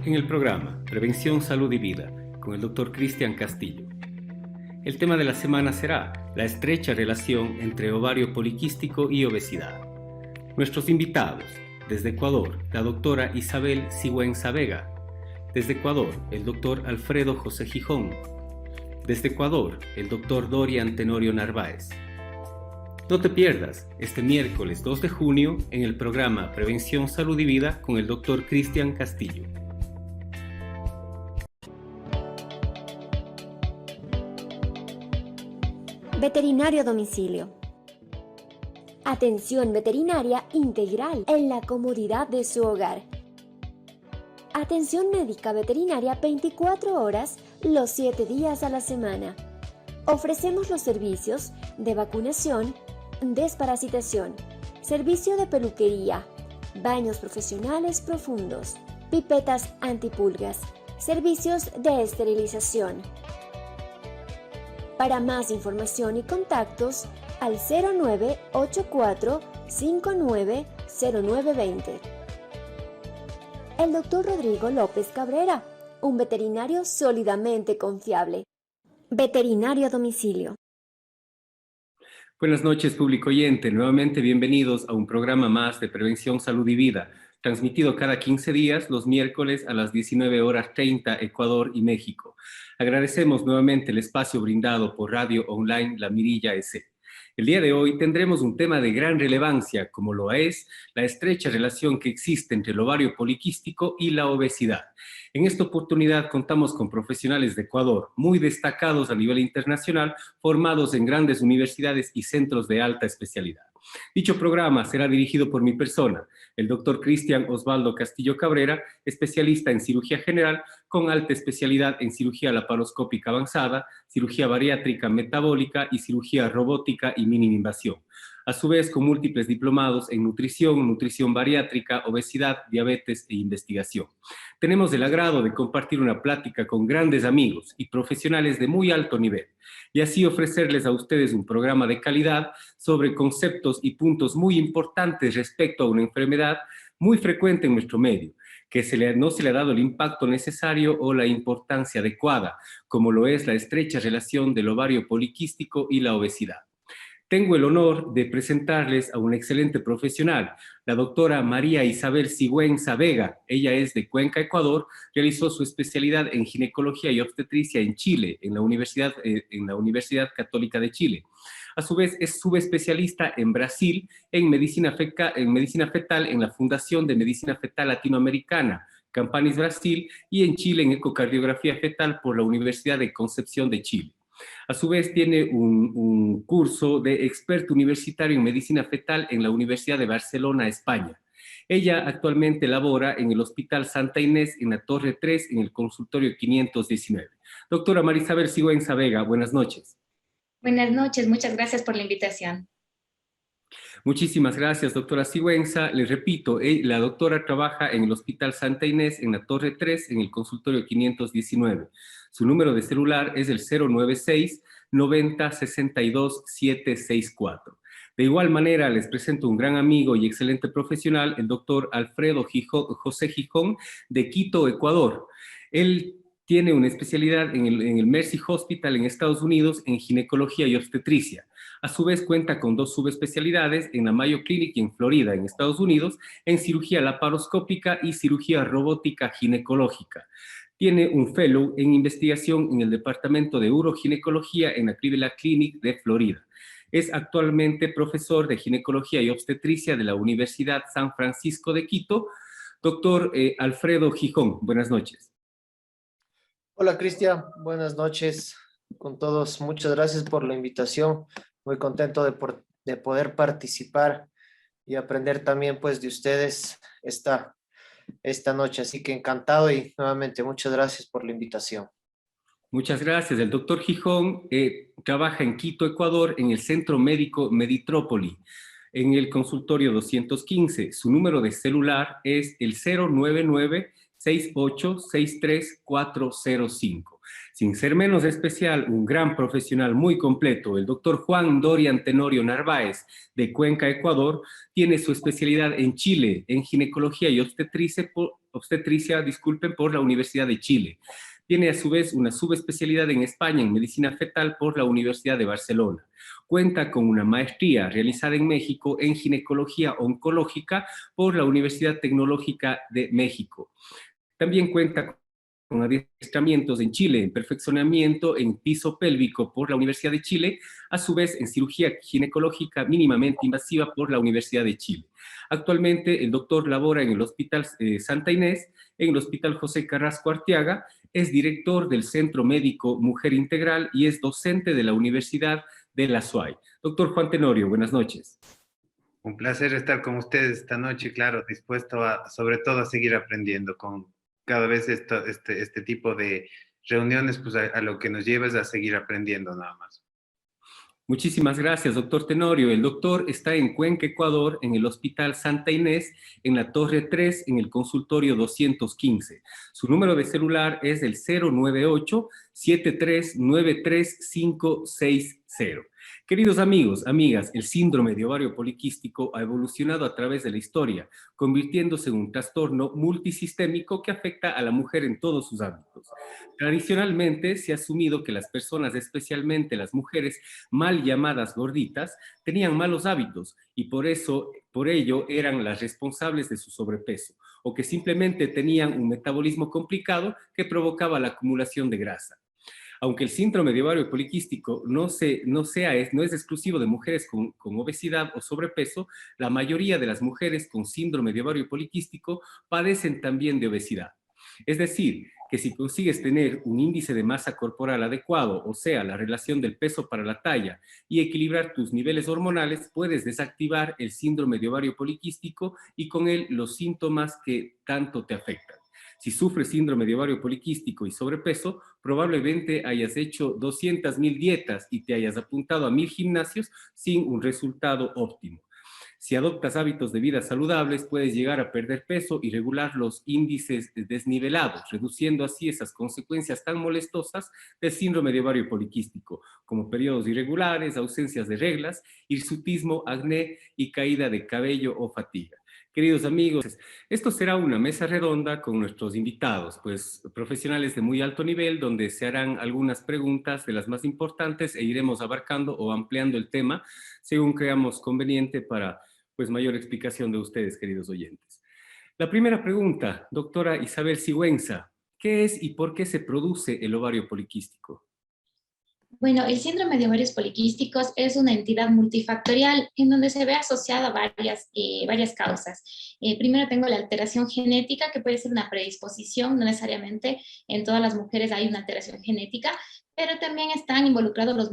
En el programa Prevención, Salud y Vida con el Dr. Cristian Castillo. El tema de la semana será la estrecha relación entre ovario poliquístico y obesidad. Nuestros invitados, desde Ecuador, la doctora Isabel Sigüenza Vega. Desde Ecuador, el doctor Alfredo José Gijón. Desde Ecuador, el doctor Dorian Tenorio Narváez. No te pierdas este miércoles 2 de junio en el programa Prevención, Salud y Vida con el Dr. Cristian Castillo. Veterinario a domicilio. Atención veterinaria integral en la comodidad de su hogar. Atención médica veterinaria 24 horas, los 7 días a la semana. Ofrecemos los servicios de vacunación, desparasitación, servicio de peluquería, baños profesionales profundos, pipetas antipulgas, servicios de esterilización. Para más información y contactos, al 0984-590920. El Dr. Rodrigo López Cabrera, un veterinario sólidamente confiable. Veterinario a domicilio. Buenas noches, público oyente. Nuevamente bienvenidos a un programa más de Prevención, Salud y Vida, transmitido cada 15 días, los miércoles a las 19:30 Ecuador y México. Agradecemos nuevamente el espacio brindado por Radio Online La Mirilla S. El día de hoy tendremos un tema de gran relevancia, como lo es la estrecha relación que existe entre el ovario poliquístico y la obesidad. En esta oportunidad contamos con profesionales de Ecuador, muy destacados a nivel internacional, formados en grandes universidades y centros de alta especialidad. Dicho programa será dirigido por mi persona, el doctor Cristian Osvaldo Castillo Cabrera, especialista en cirugía general con alta especialidad en cirugía laparoscópica avanzada, cirugía bariátrica metabólica y cirugía robótica y mínima invasión. A su vez, con múltiples diplomados en nutrición, nutrición bariátrica, obesidad, diabetes e investigación. Tenemos el agrado de compartir una plática con grandes amigos y profesionales de muy alto nivel, y así ofrecerles a ustedes un programa de calidad sobre conceptos y puntos muy importantes respecto a una enfermedad muy frecuente en nuestro medio, que no se le ha dado el impacto necesario o la importancia adecuada, como lo es la estrecha relación del ovario poliquístico y la obesidad. Tengo el honor de presentarles a una excelente profesional, la doctora María Isabel Sigüenza Vega. Ella es de Cuenca, Ecuador, realizó su especialidad en ginecología y obstetricia en Chile, en la Universidad Católica de Chile. A su vez, es subespecialista en Brasil en medicina fetal en la Fundación de Medicina Fetal Latinoamericana, Campanis Brasil, y en Chile en ecocardiografía fetal por la Universidad de Concepción de Chile. A su vez, tiene un curso de experto universitario en medicina fetal en la Universidad de Barcelona, España. Ella actualmente labora en el Hospital Santa Inés en la Torre 3, en el consultorio 519. Doctora María Isabel Sigüenza Vega, buenas noches. Buenas noches, muchas gracias por la invitación. Muchísimas gracias, doctora Sigüenza. Les repito, la doctora trabaja en el Hospital Santa Inés, en la Torre 3, en el consultorio 519. Su número de celular es el 096-90-62-764. De igual manera, les presento un gran amigo y excelente profesional, el doctor Alfredo José Gijón, de Quito, Ecuador. Él tiene una especialidad en el Mercy Hospital en Estados Unidos en ginecología y obstetricia. A su vez cuenta con 2 subespecialidades en la Mayo Clinic en Florida, en Estados Unidos, en cirugía laparoscópica y cirugía robótica ginecológica. Tiene un fellow en investigación en el Departamento de Uroginecología en la Cleveland Clinic de Florida. Es actualmente profesor de ginecología y obstetricia de la Universidad San Francisco de Quito. Doctor Alfredo Gijón, buenas noches. Hola Cristian, buenas noches con todos. Muchas gracias por la invitación. Muy contento de poder participar y aprender también pues de ustedes esta noche. Así que encantado y nuevamente muchas gracias por la invitación. Muchas gracias. El doctor Gijón trabaja en Quito, Ecuador, en el Centro Médico Meditrópoli, en el consultorio 215. Su número de celular es el 099-6863-405. Sin ser menos especial, un gran profesional muy completo, el doctor Juan Dorian Tenorio Narváez, de Cuenca, Ecuador, tiene su especialidad en Chile, en ginecología y obstetricia obstetricia, disculpen, por la Universidad de Chile. Tiene a su vez una subespecialidad en España en medicina fetal por la Universidad de Barcelona. Cuenta con una maestría realizada en México en ginecología oncológica por la Universidad Tecnológica de México. También cuenta con adiestramientos en Chile, en perfeccionamiento en piso pélvico por la Universidad de Chile, a su vez en cirugía ginecológica mínimamente invasiva por la Universidad de Chile. Actualmente el doctor labora en el Hospital Santa Inés, en el Hospital José Carrasco Arteaga, es director del Centro Médico Mujer Integral y es docente de la Universidad de la SUAY. Doctor Juan Tenorio, buenas noches. Un placer estar con ustedes esta noche, claro, dispuesto sobre todo a seguir aprendiendo con cada vez este tipo de reuniones, pues a lo que nos lleva es a seguir aprendiendo nada más. Muchísimas gracias, doctor Tenorio. El doctor está en Cuenca, Ecuador, en el Hospital Santa Inés, en la Torre 3, en el consultorio 215. Su número de celular es el 098-7393-560. Queridos amigos, amigas, el síndrome de ovario poliquístico ha evolucionado a través de la historia, convirtiéndose en un trastorno multisistémico que afecta a la mujer en todos sus ámbitos. Tradicionalmente se ha asumido que las personas, especialmente las mujeres mal llamadas gorditas, tenían malos hábitos y por ello eran las responsables de su sobrepeso, o que simplemente tenían un metabolismo complicado que provocaba la acumulación de grasa. Aunque el síndrome de ovario poliquístico no es exclusivo de mujeres con obesidad o sobrepeso, la mayoría de las mujeres con síndrome de ovario poliquístico padecen también de obesidad. Es decir, que si consigues tener un índice de masa corporal adecuado, o sea, la relación del peso para la talla, y equilibrar tus niveles hormonales, puedes desactivar el síndrome de ovario poliquístico y con él los síntomas que tanto te afectan. Si sufres síndrome de ovario poliquístico y sobrepeso, probablemente hayas hecho 200,000 dietas y te hayas apuntado a 1,000 gimnasios sin un resultado óptimo. Si adoptas hábitos de vida saludables, puedes llegar a perder peso y regular los índices desnivelados, reduciendo así esas consecuencias tan molestosas del síndrome de ovario poliquístico, como periodos irregulares, ausencias de reglas, hirsutismo, acné y caída de cabello o fatiga. Queridos amigos, esto será una mesa redonda con nuestros invitados, pues profesionales de muy alto nivel, donde se harán algunas preguntas de las más importantes e iremos abarcando o ampliando el tema según creamos conveniente para mayor explicación de ustedes, queridos oyentes. La primera pregunta, doctora Isabel Sigüenza, ¿qué es y por qué se produce el ovario poliquístico? Bueno, el síndrome de ovarios poliquísticos es una entidad multifactorial en donde se ve asociada varias causas. Primero tengo la alteración genética, que puede ser una predisposición, no necesariamente en todas las mujeres hay una alteración genética, pero también están involucrados los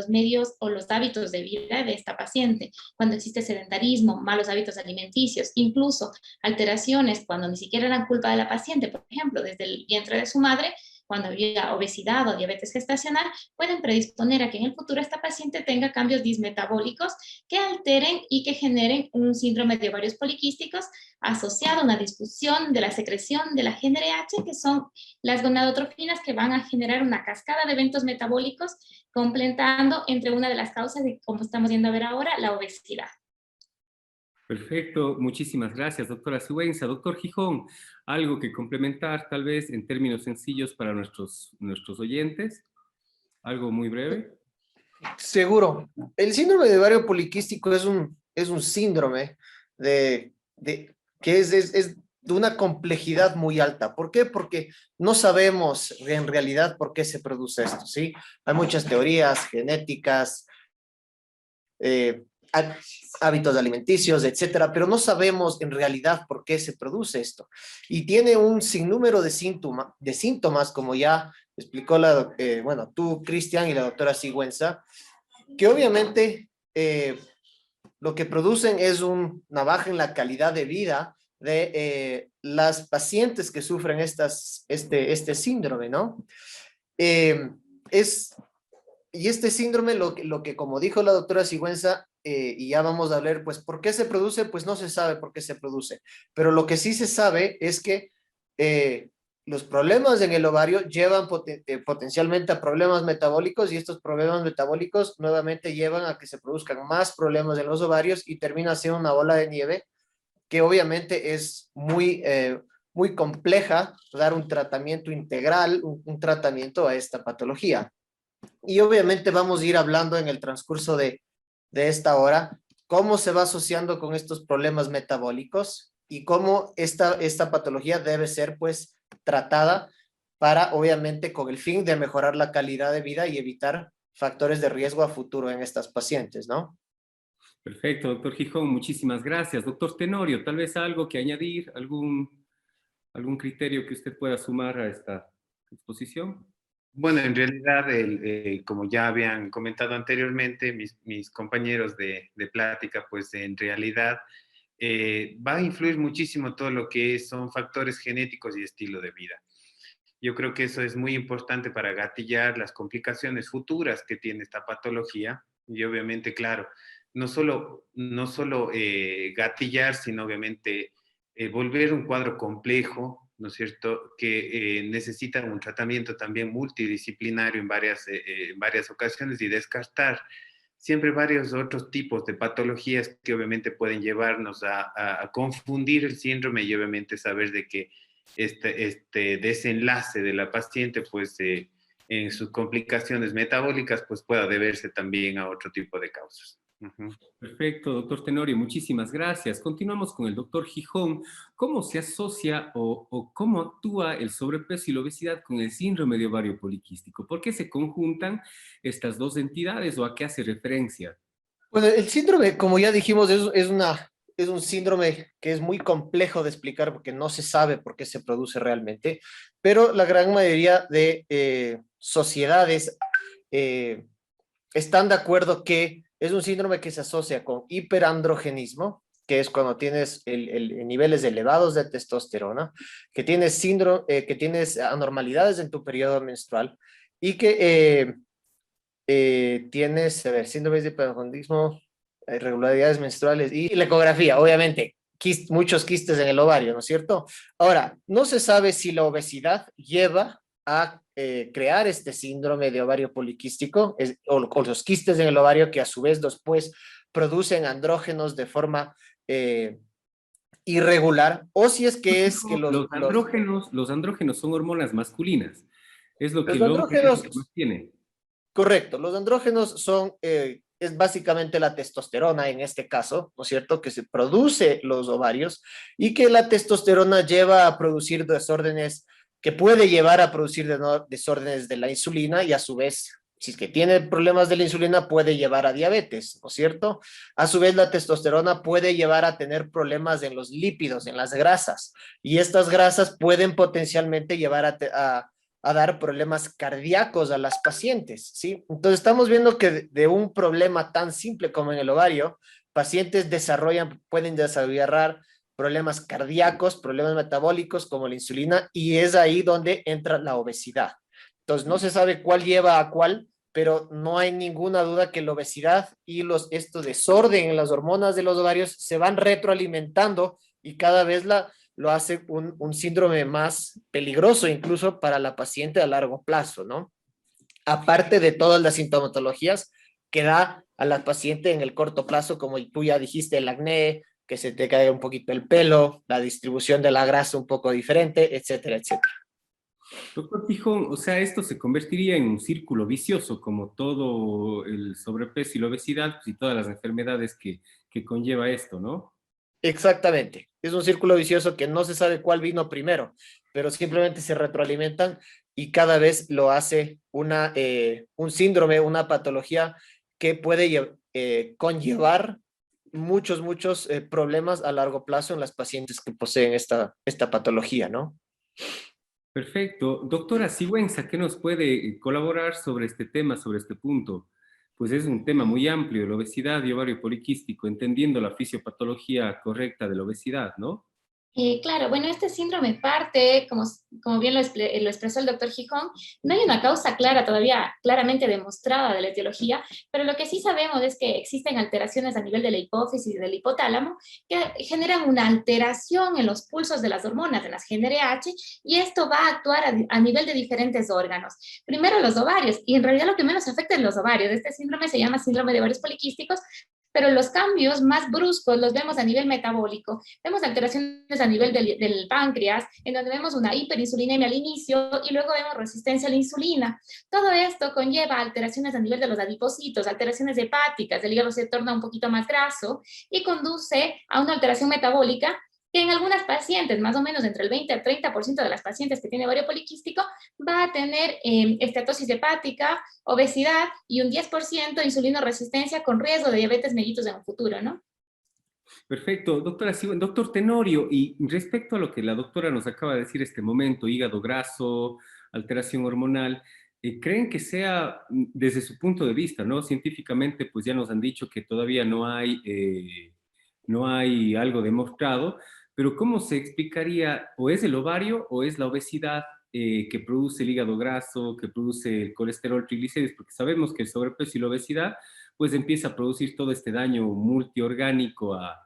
medios o los hábitos de vida de esta paciente. Cuando existe sedentarismo, malos hábitos alimenticios, incluso alteraciones cuando ni siquiera eran culpa de la paciente, por ejemplo, desde el vientre de su madre, cuando había obesidad o diabetes gestacional, pueden predisponer a que en el futuro esta paciente tenga cambios dismetabólicos que alteren y que generen un síndrome de ovarios poliquísticos asociado a una disfunción de la secreción de la GnRH, que son las gonadotrofinas que van a generar una cascada de eventos metabólicos, completando entre una de las causas de, como estamos viendo a ver ahora, la obesidad. Perfecto, muchísimas gracias, doctora Sigüenza. Doctor Gijón, ¿algo que complementar tal vez en términos sencillos para nuestros oyentes? ¿Algo muy breve? Seguro. El síndrome de ovario poliquístico es un síndrome que es de una complejidad muy alta. ¿Por qué? Porque no sabemos en realidad por qué se produce esto, ¿sí? Hay muchas teorías genéticas, hábitos alimenticios, etcétera, pero no sabemos en realidad por qué se produce esto. Y tiene un sinnúmero de síntomas, como ya explicó tú, Cristian, y la doctora Sigüenza, que obviamente lo que producen es una baja en la calidad de vida de las pacientes que sufren este síndrome, ¿no? Y este síndrome, lo que como dijo la doctora Sigüenza, y ya vamos a hablar, pues, ¿por qué se produce? Pues no se sabe por qué se produce, pero lo que sí se sabe es que los problemas en el ovario llevan potencialmente a problemas metabólicos, y estos problemas metabólicos nuevamente llevan a que se produzcan más problemas en los ovarios y termina siendo una bola de nieve que obviamente es muy muy compleja dar un tratamiento integral, un tratamiento a esta patología. Y obviamente vamos a ir hablando en el transcurso de esta hora cómo se va asociando con estos problemas metabólicos y cómo esta patología debe ser pues tratada para, obviamente, con el fin de mejorar la calidad de vida y evitar factores de riesgo a futuro en estas pacientes, ¿no? Perfecto, doctor Gijón, muchísimas gracias. Doctor Tenorio, tal vez algo que añadir, algún criterio que usted pueda sumar a esta exposición. Bueno, en realidad, como ya habían comentado anteriormente mis compañeros de plática, pues en realidad va a influir muchísimo todo lo que son factores genéticos y estilo de vida. Yo creo que eso es muy importante para gatillar las complicaciones futuras que tiene esta patología. Y obviamente, claro, no solo gatillar, sino obviamente volver un cuadro complejo, ¿no es cierto?, que necesita un tratamiento también multidisciplinario en varias ocasiones y descartar siempre varios otros tipos de patologías que obviamente pueden llevarnos a confundir el síndrome y obviamente saber de que este desenlace de la paciente, pues en sus complicaciones metabólicas, pues pueda deberse también a otro tipo de causas. Uh-huh. Perfecto, doctor Tenorio, muchísimas gracias. Continuamos con el doctor Gijón. ¿Cómo se asocia o cómo actúa el sobrepeso y la obesidad con el síndrome de ovario poliquístico? ¿Por qué se conjuntan estas dos entidades o a qué hace referencia? Bueno, el síndrome, como ya dijimos, es un síndrome que es muy complejo de explicar porque no se sabe por qué se produce realmente, pero la gran mayoría de sociedades están de acuerdo que es un síndrome que se asocia con hiperandrogenismo, que es cuando tienes niveles elevados de testosterona, que tienes anormalidades en tu periodo menstrual y que tienes, a ver, síndrome de hiperandrogenismo, irregularidades menstruales y la ecografía, obviamente, muchos quistes en el ovario, ¿no es cierto? Ahora, no se sabe si la obesidad lleva a crear este síndrome de ovario poliquístico o los quistes en el ovario que a su vez después producen andrógenos de forma irregular, o si es que es que Los andrógenos son hormonas masculinas. Es lo que los el hombre andrógenos. más tiene. Correcto, los andrógenos es básicamente la testosterona en este caso, ¿no es cierto?, que se produce los ovarios y que la testosterona lleva a producir desórdenes, que puede llevar a producir desórdenes de la insulina y a su vez, si es que tiene problemas de la insulina, puede llevar a diabetes, ¿no es cierto? A su vez, la testosterona puede llevar a tener problemas en los lípidos, en las grasas, y estas grasas pueden potencialmente llevar a dar problemas cardíacos a las pacientes, ¿sí? Entonces estamos viendo que de un problema tan simple como en el ovario, pacientes pueden desarrollar problemas cardíacos, problemas metabólicos como la insulina, y es ahí donde entra la obesidad. Entonces no se sabe cuál lleva a cuál, pero no hay ninguna duda que la obesidad y estos desorden en las hormonas de los ovarios se van retroalimentando y cada vez lo hace un síndrome más peligroso incluso para la paciente a largo plazo, ¿no? Aparte de todas las sintomatologías que da a la paciente en el corto plazo, como tú ya dijiste, el acné, que se te cae un poquito el pelo, la distribución de la grasa un poco diferente, etcétera, etcétera. Doctor Gijón, o sea, esto se convertiría en un círculo vicioso, como todo el sobrepeso y la obesidad, pues, y todas las enfermedades que conlleva esto, ¿no? Exactamente. Es un círculo vicioso que no se sabe cuál vino primero, pero simplemente se retroalimentan y cada vez lo hace un síndrome, una patología que puede conllevar muchos problemas a largo plazo en las pacientes que poseen esta patología, ¿no? Perfecto. Doctora Sigüenza, ¿qué nos puede colaborar sobre este tema, sobre este punto? Pues es un tema muy amplio, la obesidad y ovario poliquístico, entendiendo la fisiopatología correcta de la obesidad, ¿no? Claro, bueno, este síndrome parte, como bien lo expresó el doctor Gijón, no hay una causa clara todavía, claramente demostrada de la etiología, pero lo que sí sabemos es que existen alteraciones a nivel de la hipófisis y del hipotálamo que generan una alteración en los pulsos de las hormonas, en las GnRH, y esto va a actuar a nivel de diferentes órganos. Primero los ovarios, y en realidad lo que menos afecta es los ovarios. Este síndrome se llama síndrome de ovarios poliquísticos, pero los cambios más bruscos los vemos a nivel metabólico. Vemos alteraciones a nivel del páncreas, en donde vemos una hiperinsulinemia al inicio y luego vemos resistencia a la insulina. Todo esto conlleva alteraciones a nivel de los adipocitos, alteraciones hepáticas, el hígado se torna un poquito más graso y conduce a una alteración metabólica que en algunas pacientes, más o menos entre el 20 al 30% de las pacientes que tienen ovario poliquístico, va a tener esteatosis hepática, obesidad y un 10% de insulinoresistencia con riesgo de diabetes mellitus en un futuro, ¿no? Perfecto, doctora Siwan. Doctor Tenorio, y respecto a lo que la doctora nos acaba de decir este momento, hígado graso, alteración hormonal, ¿creen que sea desde su punto de vista, ¿no? Científicamente, pues ya nos han dicho que todavía no hay algo demostrado, pero ¿cómo se explicaría, o es el ovario o es la obesidad que produce el hígado graso, que produce el colesterol, triglicéridos? Porque sabemos que el sobrepeso y la obesidad pues empieza a producir todo este daño multiorgánico a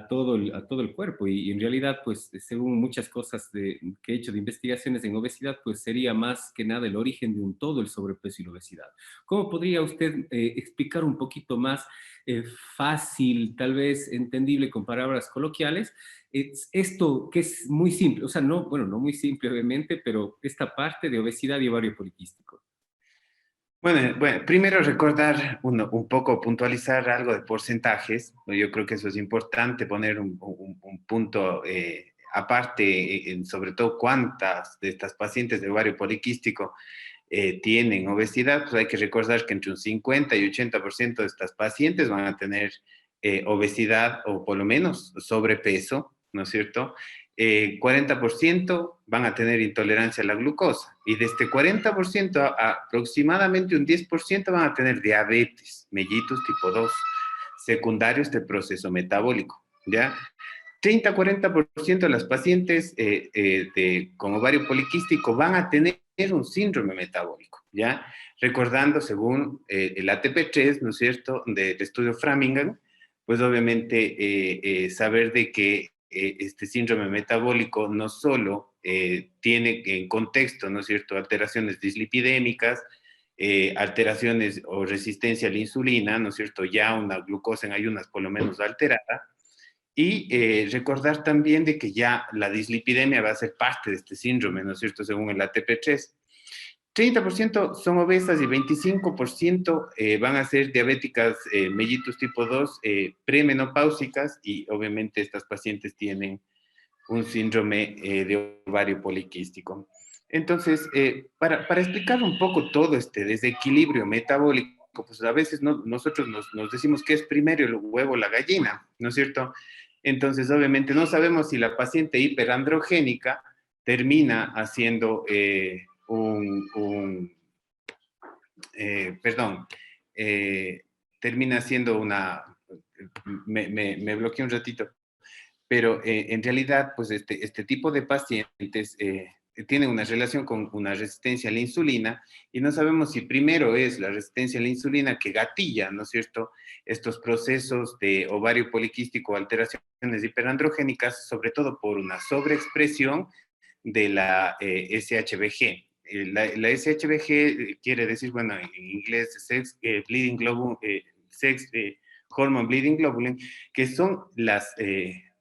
todo el cuerpo y en realidad pues según muchas cosas que he hecho de investigaciones en obesidad pues sería más que nada el origen de un todo el sobrepeso y la obesidad. ¿Cómo podría usted explicar un poquito más fácil, tal vez entendible con palabras coloquiales, esto que es muy simple, o sea, no, bueno, no muy simple obviamente, pero esta parte de obesidad y ovario poliquístico? Bueno, primero recordar un poco, puntualizar algo de porcentajes. Yo creo que eso es importante, poner un punto aparte, sobre todo cuántas de estas pacientes de ovario poliquístico tienen obesidad. Pues hay que recordar que entre un 50 y 80% de estas pacientes van a tener obesidad o por lo menos sobrepeso, ¿no es cierto? 40% van a tener intolerancia a la glucosa y de este 40% aproximadamente un 10% van a tener diabetes, mellitus tipo 2, secundarios del proceso metabólico, ¿ya? 30-40% de las pacientes con ovario poliquístico van a tener un síndrome metabólico, ¿ya? Recordando, según el ATP3, ¿no es cierto?, del estudio Framingham, pues obviamente saber de que este síndrome metabólico no solo tiene en contexto, ¿no es cierto?, alteraciones dislipidémicas, alteraciones o resistencia a la insulina, ¿no es cierto?, ya una glucosa en ayunas por lo menos alterada, y recordar también de que ya la dislipidemia va a ser parte de este síndrome, ¿no es cierto?, según el ATP3. 30% son obesas y 25% van a ser diabéticas mellitus tipo 2 premenopáusicas y obviamente estas pacientes tienen un síndrome de ovario poliquístico. Entonces, para explicar un poco todo este desequilibrio metabólico, pues a veces nosotros nos decimos que es primero el huevo o la gallina, ¿no es cierto? Entonces, obviamente no sabemos si la paciente hiperandrogénica termina haciendo perdón, termina siendo me bloqueé un ratito, pero en realidad, pues este tipo de pacientes tienen una relación con una resistencia a la insulina y no sabemos si primero es la resistencia a la insulina que gatilla, ¿no es cierto?, estos procesos de ovario poliquístico, alteraciones hiperandrogénicas, sobre todo por una sobreexpresión de la SHBG. La SHBG quiere decir, bueno, en inglés, bleeding globulin, hormone bleeding globulin, que son las,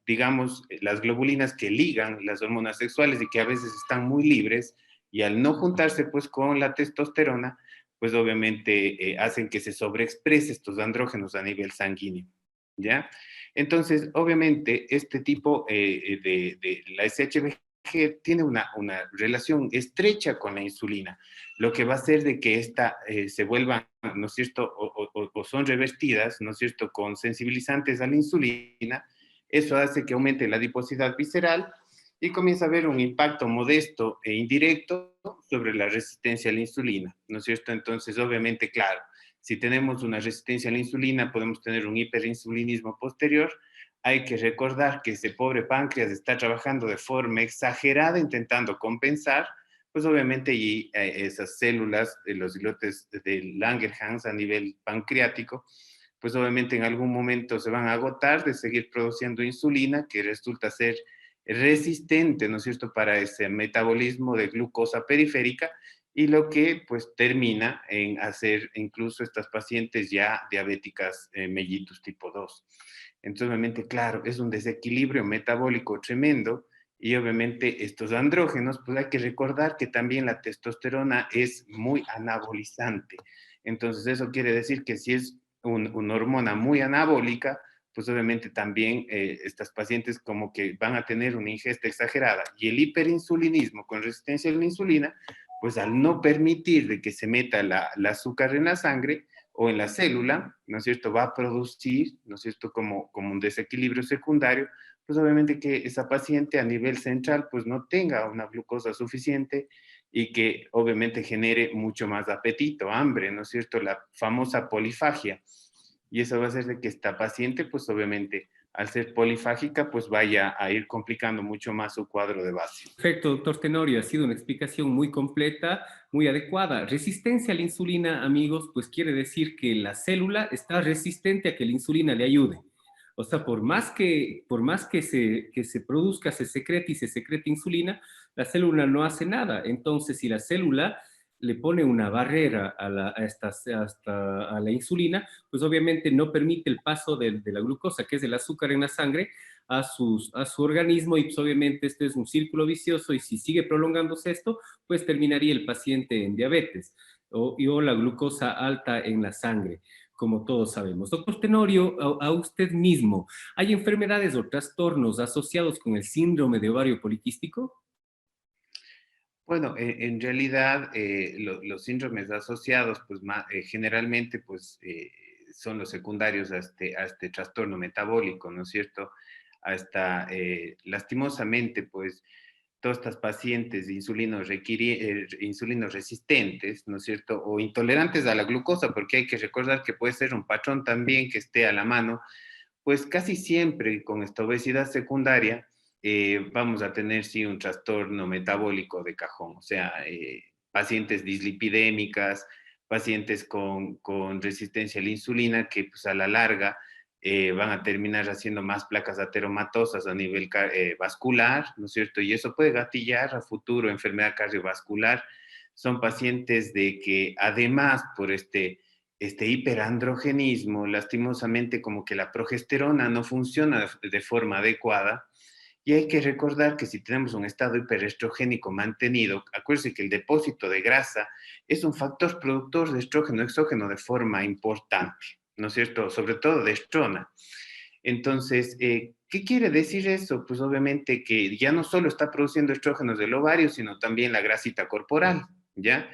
digamos, las globulinas que ligan las hormonas sexuales y que a veces están muy libres y al no juntarse pues con la testosterona, pues obviamente hacen que se sobreexprese estos andrógenos a nivel sanguíneo, ¿ya? Entonces, obviamente, este tipo de la SHBG tiene una relación estrecha con la insulina, lo que va a hacer de que esta se vuelva, ¿no es cierto?, o son revertidas, ¿no es cierto?, con sensibilizantes a la insulina. Eso hace que aumente la adiposidad visceral y comienza a haber un impacto modesto e indirecto sobre la resistencia a la insulina, ¿no es cierto? Entonces, obviamente, claro, si tenemos una resistencia a la insulina, podemos tener un hiperinsulinismo posterior. Hay que recordar que ese pobre páncreas está trabajando de forma exagerada intentando compensar, pues obviamente y esas células de los islotes de Langerhans a nivel pancreático, pues obviamente en algún momento se van a agotar de seguir produciendo insulina, que resulta ser resistente, ¿no es cierto?, para ese metabolismo de glucosa periférica, y lo que pues termina en hacer incluso estas pacientes ya diabéticas mellitus tipo 2. Entonces, obviamente, claro, es un desequilibrio metabólico tremendo y obviamente estos andrógenos, pues hay que recordar que también la testosterona es muy anabolizante. Entonces, eso quiere decir que si es una hormona muy anabólica, pues obviamente también estas pacientes como que van a tener una ingesta exagerada. Y el hiperinsulinismo con resistencia a la insulina, pues al no permitir de que se meta la azúcar en la sangre o en la célula, ¿no es cierto?, va a producir, ¿no es cierto?, como un desequilibrio secundario, pues obviamente que esa paciente a nivel central pues no tenga una glucosa suficiente y que obviamente genere mucho más apetito, hambre, ¿no es cierto?, la famosa polifagia. Y eso va a hacer de que esta paciente pues obviamente al ser polifágica pues vaya a ir complicando mucho más su cuadro de base. Perfecto, doctor Tenorio, ha sido una explicación muy completa, muy adecuada. Resistencia a la insulina, amigos, pues quiere decir que la célula está resistente a que la insulina le ayude. O sea, por más que se produzca, se secrete y se secrete insulina, la célula no hace nada. Entonces, si la célula le pone una barrera a la insulina, pues obviamente no permite el paso de la glucosa, que es el azúcar en la sangre, a su organismo, y pues obviamente este es un círculo vicioso, y si sigue prolongándose esto, pues terminaría el paciente en diabetes o la glucosa alta en la sangre, como todos sabemos. Doctor Tenorio, a usted mismo, ¿hay enfermedades o trastornos asociados con el síndrome de ovario poliquístico? Bueno, en realidad los síndromes asociados, pues generalmente, pues son los secundarios a este trastorno metabólico, ¿no es cierto? Hasta, lastimosamente, pues todas estas pacientes de insulinos resistentes, ¿no es cierto? O intolerantes a la glucosa, porque hay que recordar que puede ser un patrón también que esté a la mano, pues casi siempre con esta obesidad secundaria vamos a tener sí un trastorno metabólico de cajón, o sea, pacientes dislipidémicas, pacientes con resistencia a la insulina que pues a la larga van a terminar haciendo más placas ateromatosas a nivel vascular, ¿no es cierto? Y eso puede gatillar a futuro enfermedad cardiovascular. Son pacientes de que además por este hiperandrogenismo, lastimosamente como que la progesterona no funciona de forma adecuada. Y hay que recordar que si tenemos un estado hiperestrogénico mantenido, acuérdense que el depósito de grasa es un factor productor de estrógeno exógeno de forma importante, ¿no es cierto? Sobre todo de estrona. Entonces, ¿qué quiere decir eso? Pues obviamente que ya no solo está produciendo estrógenos del ovario, sino también la grasita corporal, ¿ya?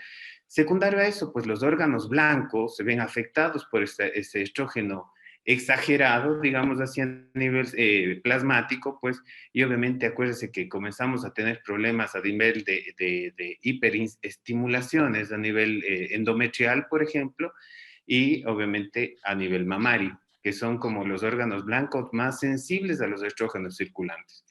Secundario a eso, pues los órganos blancos se ven afectados por ese estrógeno exagerado, digamos así, a nivel plasmático, pues, y obviamente acuérdense que comenzamos a tener problemas a nivel de hiperestimulaciones a nivel endometrial, por ejemplo, y obviamente a nivel mamario, que son como los órganos blancos más sensibles a los estrógenos circulantes.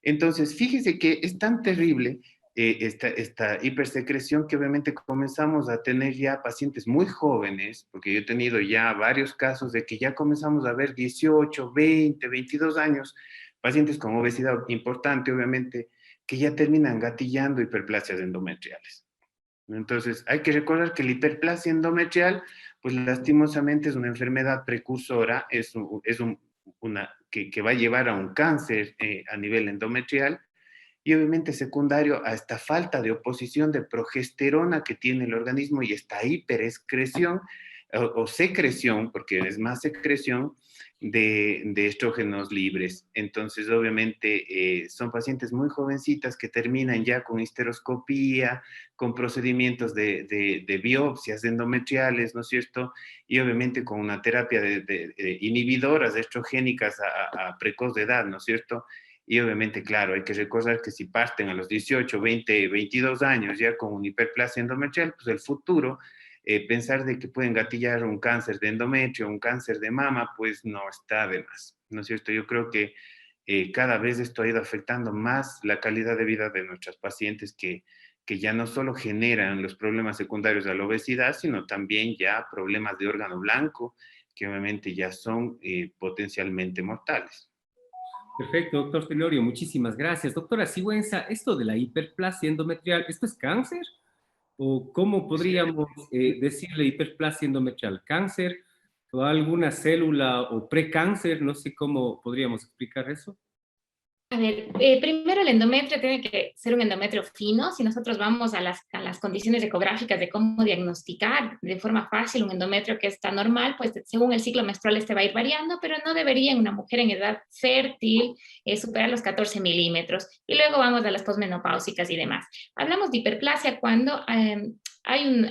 Entonces, fíjese que es tan terrible esta hipersecreción que obviamente comenzamos a tener ya pacientes muy jóvenes, porque yo he tenido ya varios casos de que ya comenzamos a ver 18, 20, 22 años, pacientes con obesidad importante, obviamente, que ya terminan gatillando hiperplasias endometriales. Entonces, hay que recordar que la hiperplasia endometrial, pues lastimosamente es una enfermedad precursora, que va a llevar a un cáncer a nivel endometrial y obviamente secundario a esta falta de oposición de progesterona que tiene el organismo y esta hiperexcreción o secreción, porque es más secreción de estrógenos libres. Entonces, obviamente, son pacientes muy jovencitas que terminan ya con histeroscopía, con procedimientos de biopsias endometriales, ¿no es cierto? Y obviamente con una terapia de inhibidoras estrogénicas a precoz de edad, ¿no es cierto? Y obviamente, claro, hay que recordar que si parten a los 18, 20, 22 años ya con una hiperplasia endometrial, pues el futuro, pensar de que pueden gatillar un cáncer de endometrio, un cáncer de mama, pues no está de más, ¿no es cierto? Yo creo que cada vez esto ha ido afectando más la calidad de vida de nuestras pacientes que ya no solo generan los problemas secundarios de la obesidad, sino también ya problemas de órgano blanco, que obviamente ya son potencialmente mortales. Perfecto, doctor Tenorio, muchísimas gracias. Doctora Sigüenza, esto de la hiperplasia endometrial, ¿esto es cáncer? ¿O cómo podríamos decirle hiperplasia endometrial? ¿Cáncer o alguna célula o precáncer? No sé cómo podríamos explicar eso. A ver, primero el endometrio tiene que ser un endometrio fino. Si nosotros vamos a las condiciones ecográficas de cómo diagnosticar de forma fácil un endometrio que está normal, pues según el ciclo menstrual este va a ir variando, pero no debería en una mujer en edad fértil superar los 14 milímetros. Y luego vamos a las posmenopáusicas y demás. Hablamos de hiperplasia cuando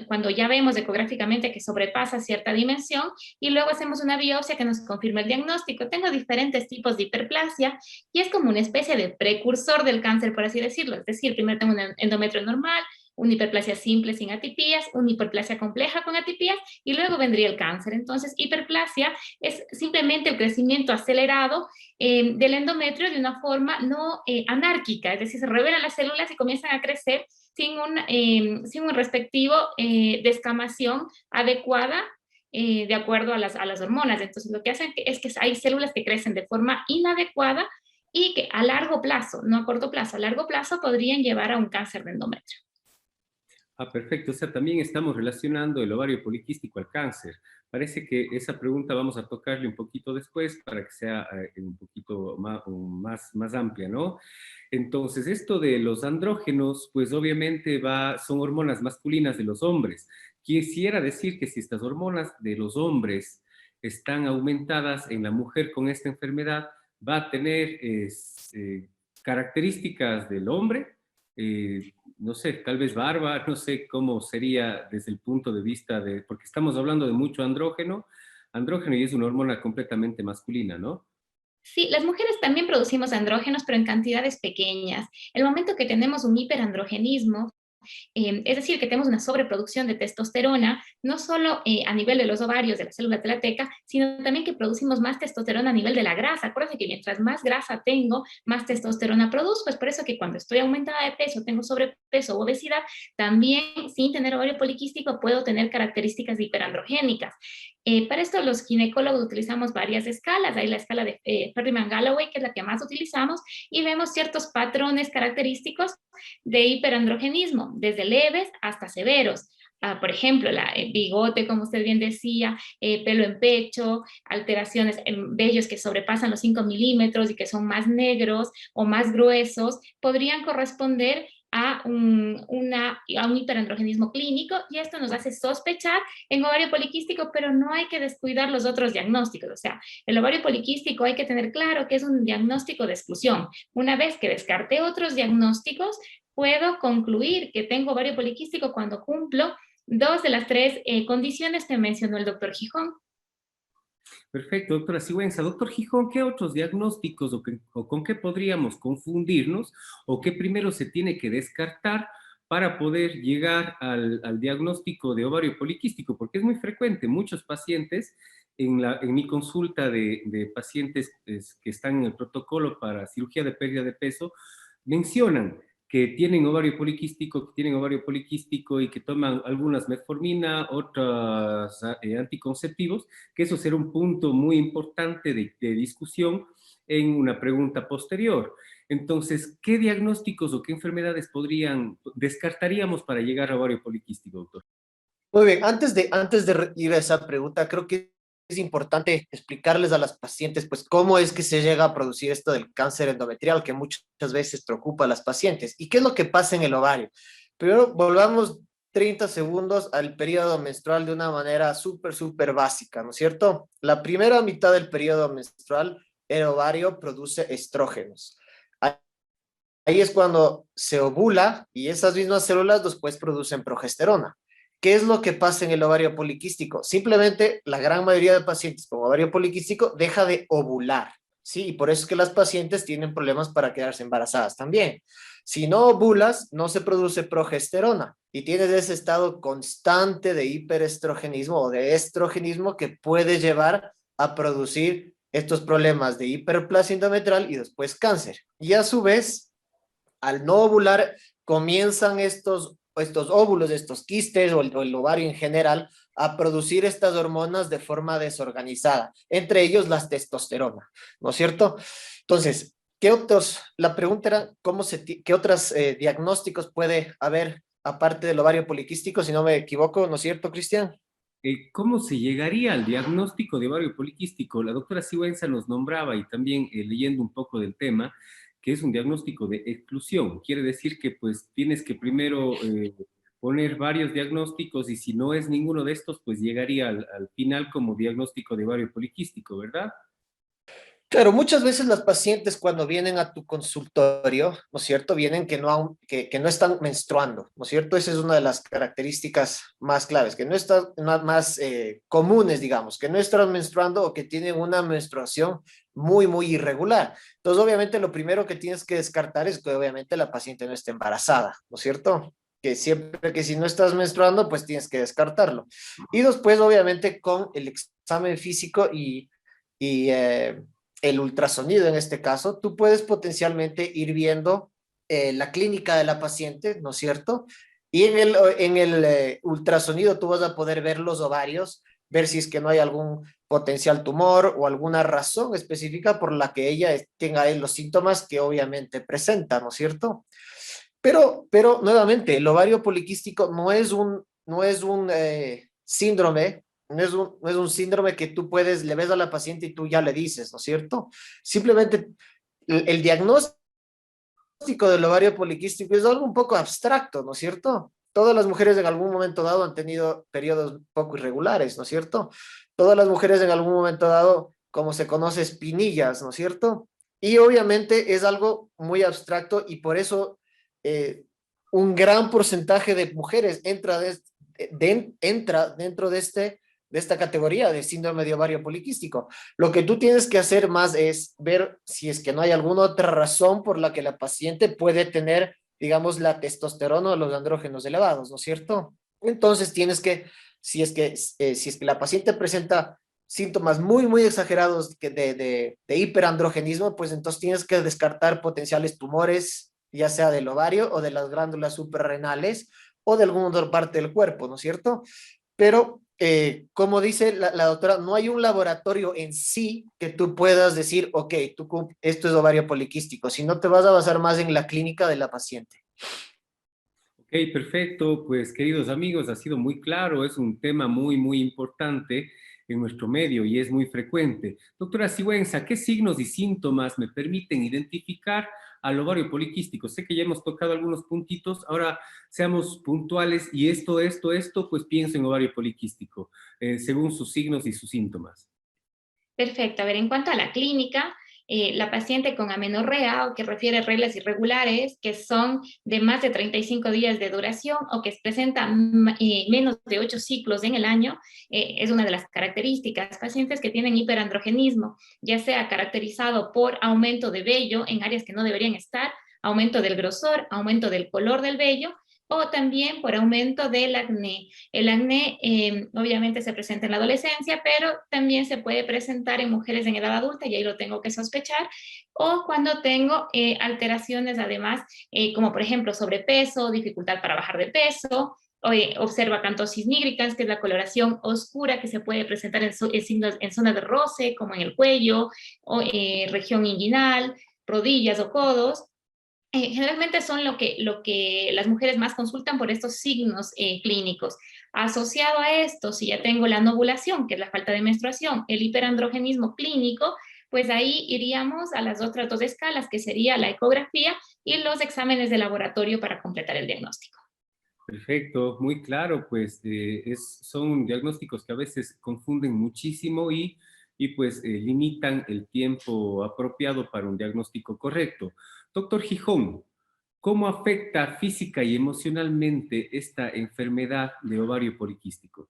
cuando ya vemos ecográficamente que sobrepasa cierta dimensión y luego hacemos una biopsia que nos confirma el diagnóstico. Tengo diferentes tipos de hiperplasia y es como una especie de precursor del cáncer, por así decirlo. Es decir, primero tengo un endometrio normal, una hiperplasia simple sin atipías, una hiperplasia compleja con atipías y luego vendría el cáncer. Entonces, hiperplasia es simplemente el crecimiento acelerado del endometrio de una forma no anárquica, es decir, se revelan las células y comienzan a crecer sin un respectivo descamación adecuada de acuerdo a las hormonas. Entonces, lo que hacen es que hay células que crecen de forma inadecuada y que a largo plazo, no a corto plazo, a largo plazo podrían llevar a un cáncer de endometrio. Ah, perfecto. O sea, también estamos relacionando el ovario poliquístico al cáncer. Parece que esa pregunta vamos a tocarle un poquito después para que sea un poquito más amplia, ¿no? Entonces, esto de los andrógenos, pues obviamente son hormonas masculinas de los hombres. Quisiera decir que si estas hormonas de los hombres están aumentadas en la mujer con esta enfermedad, va a tener características del hombre, no sé, tal vez barba, no sé cómo sería desde el punto de vista de, porque estamos hablando de mucho andrógeno y es una hormona completamente masculina, ¿no? Sí, las mujeres también producimos andrógenos, pero en cantidades pequeñas. El momento que tenemos un hiperandrogenismo, es decir, que tenemos una sobreproducción de testosterona, no solo a nivel de los ovarios, de las células de la teca, sino también que producimos más testosterona a nivel de la grasa. Acuérdense que mientras más grasa tengo, más testosterona produzco. Es por eso que cuando estoy aumentada de peso, tengo sobrepeso o obesidad, también sin tener ovario poliquístico puedo tener características hiperandrogénicas. Para esto los ginecólogos utilizamos varias escalas. Hay la escala de Perryman-Galloway, que es la que más utilizamos, y vemos ciertos patrones característicos de hiperandrogenismo, desde leves hasta severos. Por ejemplo, bigote, como usted bien decía, pelo en pecho, alteraciones en vellos que sobrepasan los 5 milímetros y que son más negros o más gruesos, podrían corresponder a un hiperandrogenismo clínico, y esto nos hace sospechar en ovario poliquístico, pero no hay que descuidar los otros diagnósticos. O sea, el ovario poliquístico hay que tener claro que es un diagnóstico de exclusión. Una vez que descarte otros diagnósticos, puedo concluir que tengo ovario poliquístico cuando cumplo 2 de las 3 condiciones que mencionó el doctor Gijón. Perfecto, doctora Sigüenza. Doctor Gijón, ¿qué otros diagnósticos o con qué podríamos confundirnos o qué primero se tiene que descartar para poder llegar al diagnóstico de ovario poliquístico? Porque es muy frecuente, muchos pacientes en mi consulta de pacientes que están en el protocolo para cirugía de pérdida de peso, mencionan que tienen ovario poliquístico y que toman algunas metformina, otras anticonceptivos, que eso será un punto muy importante de discusión en una pregunta posterior. Entonces, ¿qué diagnósticos o qué enfermedades descartaríamos para llegar a ovario poliquístico, doctor? Muy bien, antes de ir a esa pregunta, creo que es importante explicarles a las pacientes, pues, cómo es que se llega a producir esto del cáncer endometrial, que muchas veces preocupa a las pacientes. ¿Y qué es lo que pasa en el ovario? Primero, volvamos 30 segundos al periodo menstrual de una manera súper básica, ¿no es cierto? La primera mitad del periodo menstrual, el ovario produce estrógenos. Ahí es cuando se ovula y esas mismas células después producen progesterona. ¿Qué es lo que pasa en el ovario poliquístico? Simplemente la gran mayoría de pacientes con ovario poliquístico deja de ovular, ¿sí? Y por eso es que las pacientes tienen problemas para quedarse embarazadas también. Si no ovulas, no se produce progesterona y tienes ese estado constante de hiperestrogenismo o de estrogenismo que puede llevar a producir estos problemas de hiperplasia endometrial y después cáncer. Y a su vez, al no ovular, comienzan estos óvulos, estos quistes o el ovario en general, a producir estas hormonas de forma desorganizada, entre ellos la testosterona, ¿no es cierto? Entonces, la pregunta era, ¿qué otros diagnósticos puede haber aparte del ovario poliquístico, si no me equivoco, ¿no es cierto, Cristian? ¿Cómo se llegaría al diagnóstico de ovario poliquístico? La doctora Sigüenza nos nombraba, y también leyendo un poco del tema, que es un diagnóstico de exclusión. Quiere decir que pues tienes que primero poner varios diagnósticos, y si no es ninguno de estos, pues llegaría al final como diagnóstico de ovario poliquístico, ¿verdad? Claro, muchas veces las pacientes cuando vienen a tu consultorio, ¿no es cierto? Vienen que no están menstruando, ¿no es cierto? Esa es una de las características más claves, que no están más comunes, digamos, que no están menstruando o que tienen una menstruación muy irregular. Entonces, obviamente, lo primero que tienes que descartar es que obviamente la paciente no esté embarazada, ¿no es cierto? Que siempre que si no estás menstruando, pues tienes que descartarlo. Y después, obviamente, con el examen físico y el ultrasonido en este caso, tú puedes potencialmente ir viendo la clínica de la paciente, ¿no es cierto? Y en el ultrasonido tú vas a poder ver los ovarios, ver si es que no hay algún potencial tumor o alguna razón específica por la que ella tenga los síntomas que obviamente presenta, ¿no es cierto? Pero nuevamente, el ovario poliquístico no es un síndrome, no es un síndrome que tú puedes, le ves a la paciente y tú ya le dices, ¿no es cierto? Simplemente el diagnóstico del ovario poliquístico es algo un poco abstracto, ¿no es cierto? Todas las mujeres en algún momento dado han tenido periodos poco irregulares, ¿no es cierto? Todas las mujeres en algún momento dado, como se conoce, espinillas, ¿no es cierto? Y obviamente es algo muy abstracto y por eso eh, un gran porcentaje de mujeres entra dentro de esta categoría de síndrome de ovario poliquístico. Lo que tú tienes que hacer más es ver si es que no hay alguna otra razón por la que la paciente puede tener, digamos, la testosterona o los andrógenos elevados, ¿no es cierto? Entonces tienes que, si es que la paciente presenta síntomas muy exagerados de hiperandrogenismo, pues entonces tienes que descartar potenciales tumores, ya sea del ovario o de las glándulas suprarrenales o de alguna otra parte del cuerpo, ¿no es cierto? Pero como dice la doctora, no hay un laboratorio en sí que tú puedas decir, ok, esto es ovario poliquístico, sino te vas a basar más en la clínica de la paciente. Ok, perfecto. Pues queridos amigos, ha sido muy claro, es un tema muy importante en nuestro medio y es muy frecuente. Doctora Sigüenza, ¿qué signos y síntomas me permiten identificar al ovario poliquístico? Sé que ya hemos tocado algunos puntitos, ahora seamos puntuales y esto, pues pienso en ovario poliquístico, según sus signos y sus síntomas. Perfecto. A ver, en cuanto a la clínica, la paciente con amenorrea o que refiere reglas irregulares que son de más de 35 días de duración o que presenta menos de 8 ciclos en el año, es una de las características. Pacientes que tienen hiperandrogenismo, ya sea caracterizado por aumento de vello en áreas que no deberían estar, aumento del grosor, aumento del color del vello, o también por aumento del acné. El acné obviamente se presenta en la adolescencia, pero también se puede presentar en mujeres en edad adulta, y ahí lo tengo que sospechar, o cuando tengo alteraciones además, como por ejemplo sobrepeso, dificultad para bajar de peso, observa acantosis nigricans, que es la coloración oscura que se puede presentar en zonas de roce, como en el cuello, o región inguinal, rodillas o codos. Generalmente son lo que las mujeres más consultan por estos signos clínicos. Asociado a esto, si ya tengo la anovulación, que es la falta de menstruación, el hiperandrogenismo clínico, pues ahí iríamos a las otras dos escalas, que sería la ecografía y los exámenes de laboratorio para completar el diagnóstico. Perfecto, muy claro, pues son diagnósticos que a veces confunden muchísimo y pues limitan el tiempo apropiado para un diagnóstico correcto. Doctor Gijón, ¿cómo afecta física y emocionalmente esta enfermedad de ovario poliquístico?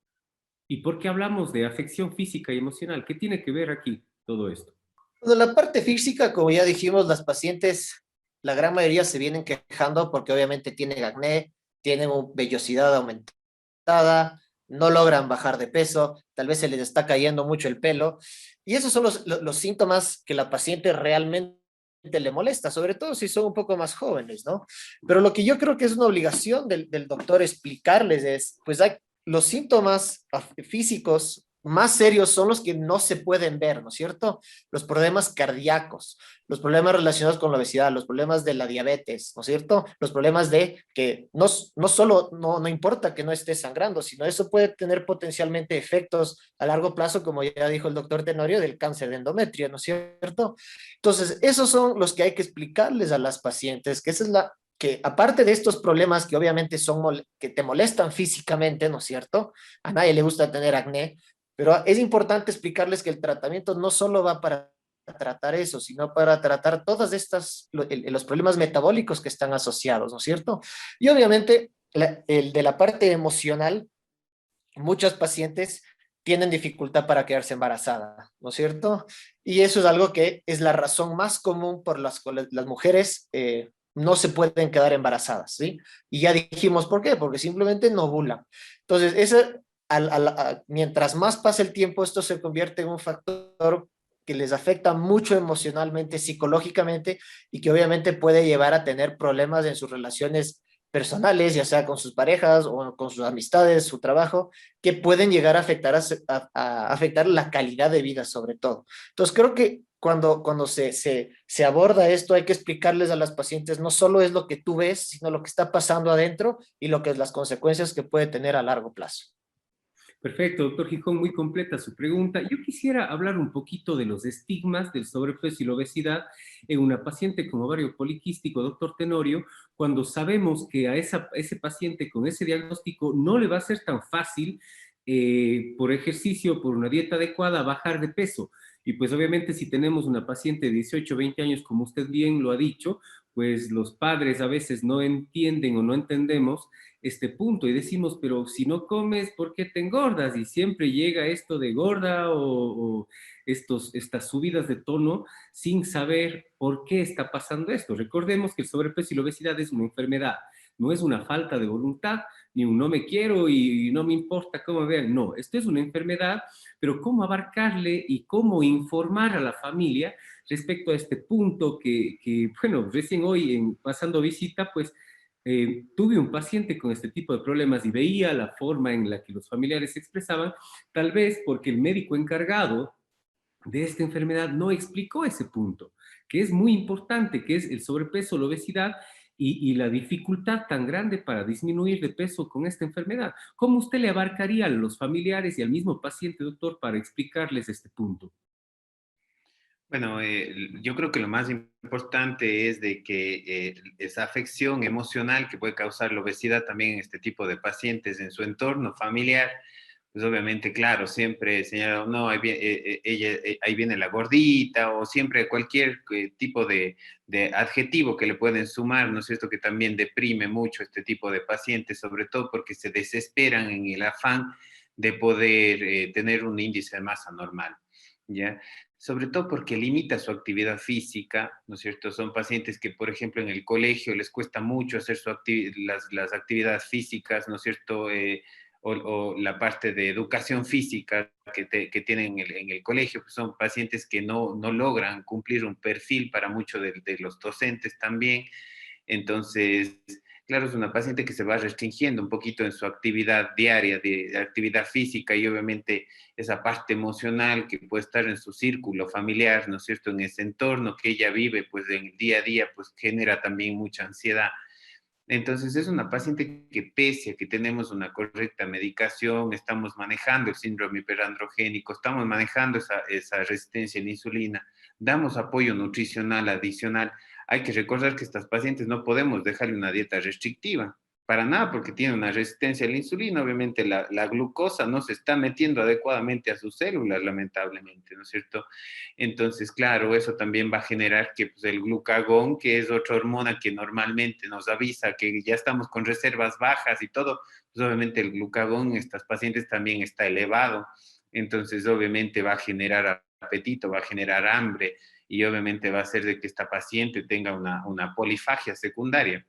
¿Y por qué hablamos de afección física y emocional? ¿Qué tiene que ver aquí todo esto? Bueno, la parte física, como ya dijimos, las pacientes, la gran mayoría se vienen quejando porque obviamente tienen acné, tienen vellosidad aumentada, no logran bajar de peso, tal vez se les está cayendo mucho el pelo. Y esos son los síntomas que la paciente realmente le molesta, sobre todo si son un poco más jóvenes, ¿no? Pero lo que yo creo que es una obligación del doctor explicarles es, pues hay los síntomas físicos más serios son los que no se pueden ver, ¿no es cierto? Los problemas cardíacos, los problemas relacionados con la obesidad, los problemas de la diabetes, ¿no es cierto? Los problemas de que no solo no importa que no esté sangrando, sino eso puede tener potencialmente efectos a largo plazo, como ya dijo el doctor Tenorio, del cáncer de endometrio, ¿no es cierto? Entonces, esos son los que hay que explicarles a las pacientes, que esa es la que aparte de estos problemas que obviamente son que te molestan físicamente, ¿no es cierto? A nadie le gusta tener acné, pero es importante explicarles que el tratamiento no solo va para tratar eso, sino para tratar todas estas, los problemas metabólicos que están asociados, ¿no es cierto? Y obviamente el de la parte emocional, muchas pacientes tienen dificultad para quedarse embarazada, ¿no es cierto? Y eso es algo que es la razón más común por las cuales las mujeres no se pueden quedar embarazadas, ¿sí? Y ya dijimos por qué, porque simplemente no ovulan. Entonces, mientras más pasa el tiempo, esto se convierte en un factor que les afecta mucho emocionalmente, psicológicamente, y que obviamente puede llevar a tener problemas en sus relaciones personales, ya sea con sus parejas o con sus amistades, su trabajo, que pueden llegar a afectar, a afectar la calidad de vida sobre todo. Entonces creo que cuando se aborda esto hay que explicarles a las pacientes no solo es lo que tú ves, sino lo que está pasando adentro y lo que es las consecuencias que puede tener a largo plazo. Perfecto, doctor Gijón, muy completa su pregunta. Yo quisiera hablar un poquito de los estigmas del sobrepeso y la obesidad en una paciente con ovario poliquístico, doctor Tenorio, cuando sabemos que a ese paciente con ese diagnóstico no le va a ser tan fácil por ejercicio, por una dieta adecuada, bajar de peso. Y pues obviamente si tenemos una paciente de 18, 20 años, como usted bien lo ha dicho, pues los padres a veces no entienden o no entendemos este punto y decimos, pero si no comes, ¿por qué te engordas? Y siempre llega esto de gorda o estas subidas de tono sin saber por qué está pasando esto. Recordemos que el sobrepeso y la obesidad es una enfermedad, no es una falta de voluntad, ni un no me quiero y no me importa cómo me vean. No, esto es una enfermedad, pero cómo abarcarle y cómo informar a la familia respecto a este punto bueno, recién hoy pasando visita, pues tuve un paciente con este tipo de problemas y veía la forma en la que los familiares se expresaban, tal vez porque el médico encargado de esta enfermedad no explicó ese punto, que es muy importante, que es el sobrepeso, la obesidad y la dificultad tan grande para disminuir de peso con esta enfermedad. ¿Cómo usted le abarcaría a los familiares y al mismo paciente, doctor, para explicarles este punto? Bueno, yo creo que lo más importante es de que esa afección emocional que puede causar la obesidad también en este tipo de pacientes en su entorno familiar, pues obviamente, claro, siempre señala, no, ahí viene la gordita, o siempre cualquier tipo de adjetivo que le pueden sumar, ¿no es cierto? Que también deprime mucho este tipo de pacientes, sobre todo porque se desesperan en el afán de poder tener un índice de masa normal, ¿ya? Sobre todo porque limita su actividad física, ¿no es cierto? Son pacientes que, por ejemplo, en el colegio les cuesta mucho hacer las actividades físicas, ¿no es cierto? O la parte de educación física que tienen en el colegio, pues son pacientes que no logran cumplir un perfil para muchos de los docentes también. Entonces, claro, es una paciente que se va restringiendo un poquito en su actividad diaria, de actividad física y obviamente esa parte emocional que puede estar en su círculo familiar, ¿no es cierto?, en ese entorno que ella vive, pues en el día a día, pues genera también mucha ansiedad. Entonces es una paciente que pese a que tenemos una correcta medicación, estamos manejando el síndrome hiperandrogénico, estamos manejando esa resistencia a la insulina, damos apoyo nutricional adicional, hay que recordar que estas pacientes no podemos dejarle una dieta restrictiva, para nada, porque tiene una resistencia a la insulina, obviamente la glucosa no se está metiendo adecuadamente a sus células, lamentablemente, ¿no es cierto? Entonces, claro, eso también va a generar que pues, el glucagón, que es otra hormona que normalmente nos avisa que ya estamos con reservas bajas y todo, pues obviamente el glucagón en estas pacientes también está elevado. Entonces, obviamente va a generar apetito, va a generar hambre y obviamente va a hacer de que esta paciente tenga una polifagia secundaria.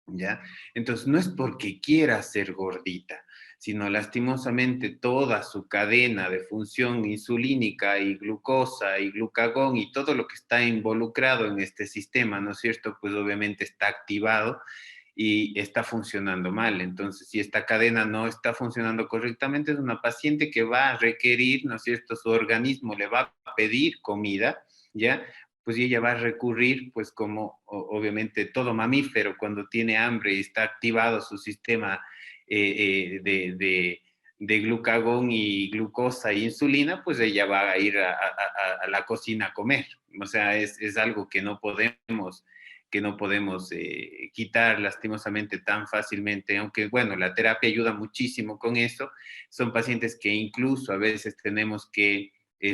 ¿Ya? Entonces, no es porque quiera ser gordita, sino lastimosamente toda su cadena de función insulínica y glucosa y glucagón y todo lo que está involucrado en este sistema, ¿no es cierto? Pues obviamente está activado y está funcionando mal. Entonces, si esta cadena no está funcionando correctamente, es una paciente que va a requerir, ¿no es cierto?, su organismo le va a pedir comida, ¿ya? Pues y ella va a recurrir, pues como obviamente todo mamífero, cuando tiene hambre y está activado su sistema de glucagón y glucosa e insulina, pues ella va a ir a la cocina a comer. O sea, es algo que no podemos quitar lastimosamente tan fácilmente, aunque bueno, la terapia ayuda muchísimo con eso. Son pacientes que incluso a veces tenemos que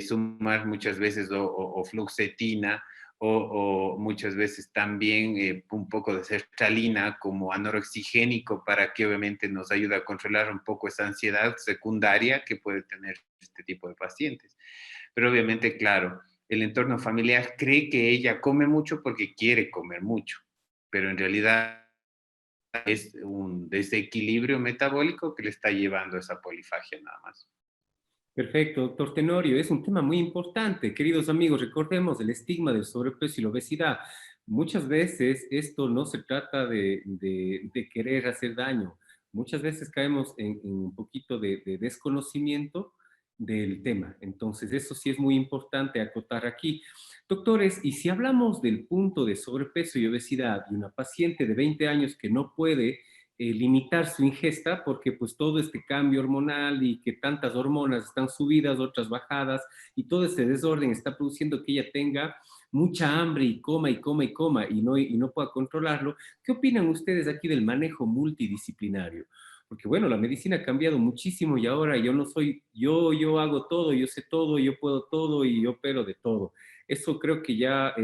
sumar muchas veces o fluoxetina o muchas veces también un poco de sertralina como anorexigénico para que obviamente nos ayude a controlar un poco esa ansiedad secundaria que puede tener este tipo de pacientes. Pero obviamente, claro, el entorno familiar cree que ella come mucho porque quiere comer mucho, pero en realidad es un desequilibrio metabólico que le está llevando a esa polifagia nada más. Perfecto, doctor Tenorio. Es un tema muy importante. Queridos amigos, recordemos el estigma del sobrepeso y la obesidad. Muchas veces esto no se trata de querer hacer daño. Muchas veces caemos en un poquito de desconocimiento del tema. Entonces, eso sí es muy importante acotar aquí. Doctores, y si hablamos del punto de sobrepeso y obesidad y una paciente de 20 años que no puede limitar su ingesta porque pues todo este cambio hormonal y que tantas hormonas están subidas, otras bajadas y todo este desorden está produciendo que ella tenga mucha hambre y coma y coma y coma y no pueda controlarlo. ¿Qué opinan ustedes aquí del manejo multidisciplinario? Porque bueno, la medicina ha cambiado muchísimo y ahora yo no soy, yo hago todo, yo sé todo, yo puedo todo y yo opero de todo. Eso creo que ya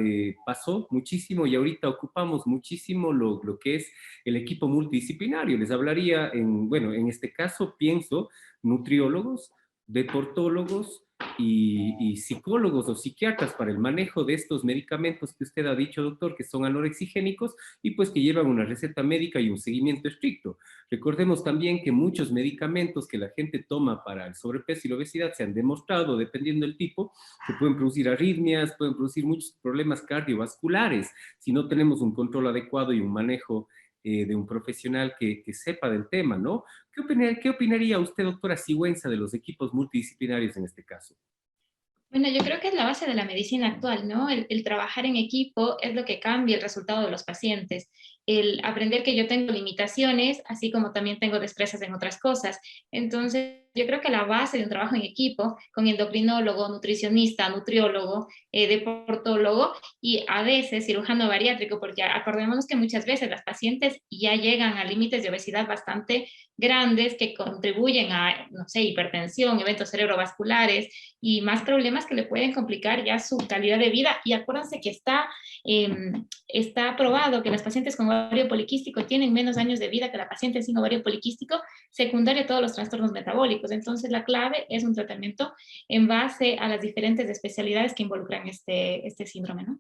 pasó muchísimo y ahorita ocupamos muchísimo lo que es el equipo multidisciplinario. Les hablaría bueno, en este caso pienso nutriólogos, deportólogos y psicólogos o psiquiatras para el manejo de estos medicamentos que usted ha dicho, doctor, que son anorexigénicos y pues que llevan una receta médica y un seguimiento estricto. Recordemos también que muchos medicamentos que la gente toma para el sobrepeso y la obesidad se han demostrado, dependiendo del tipo, que pueden producir arritmias, pueden producir muchos problemas cardiovasculares si no tenemos un control adecuado y un manejo de un profesional que sepa del tema, ¿no? ¿Qué opinaría usted, doctora Sigüenza, de los equipos multidisciplinarios en este caso? Bueno, yo creo que es la base de la medicina actual, ¿no? El trabajar en equipo es lo que cambia el resultado de los pacientes. El aprender que yo tengo limitaciones, así como también tengo destrezas en otras cosas. Entonces, yo creo que la base de un trabajo en equipo con endocrinólogo, nutricionista, nutriólogo, deportólogo y a veces cirujano bariátrico, porque acordémonos que muchas veces las pacientes ya llegan a límites de obesidad bastante grandes que contribuyen a, no sé, hipertensión, eventos cerebrovasculares y más problemas que le pueden complicar ya su calidad de vida. Y acuérdense que está probado que las pacientes con ovario poliquístico tienen menos años de vida que la paciente sin ovario poliquístico, secundario a todos los trastornos metabólicos. Entonces, la clave es un tratamiento en base a las diferentes especialidades que involucran este síndrome, ¿no?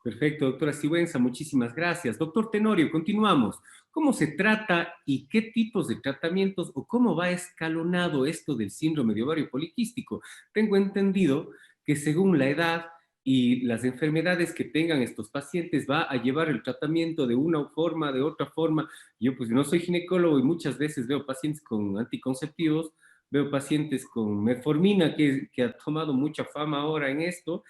Perfecto, doctora Sigüenza, muchísimas gracias. Doctor Tenorio, continuamos. ¿Cómo se trata y qué tipos de tratamientos o cómo va escalonado esto del síndrome de ovario poliquístico? Tengo entendido que según la edad y las enfermedades que tengan estos pacientes va a llevar el tratamiento de una forma, de otra forma. Yo pues no soy ginecólogo y muchas veces veo pacientes con anticonceptivos, veo pacientes con metformina que ha tomado mucha fama ahora en esto.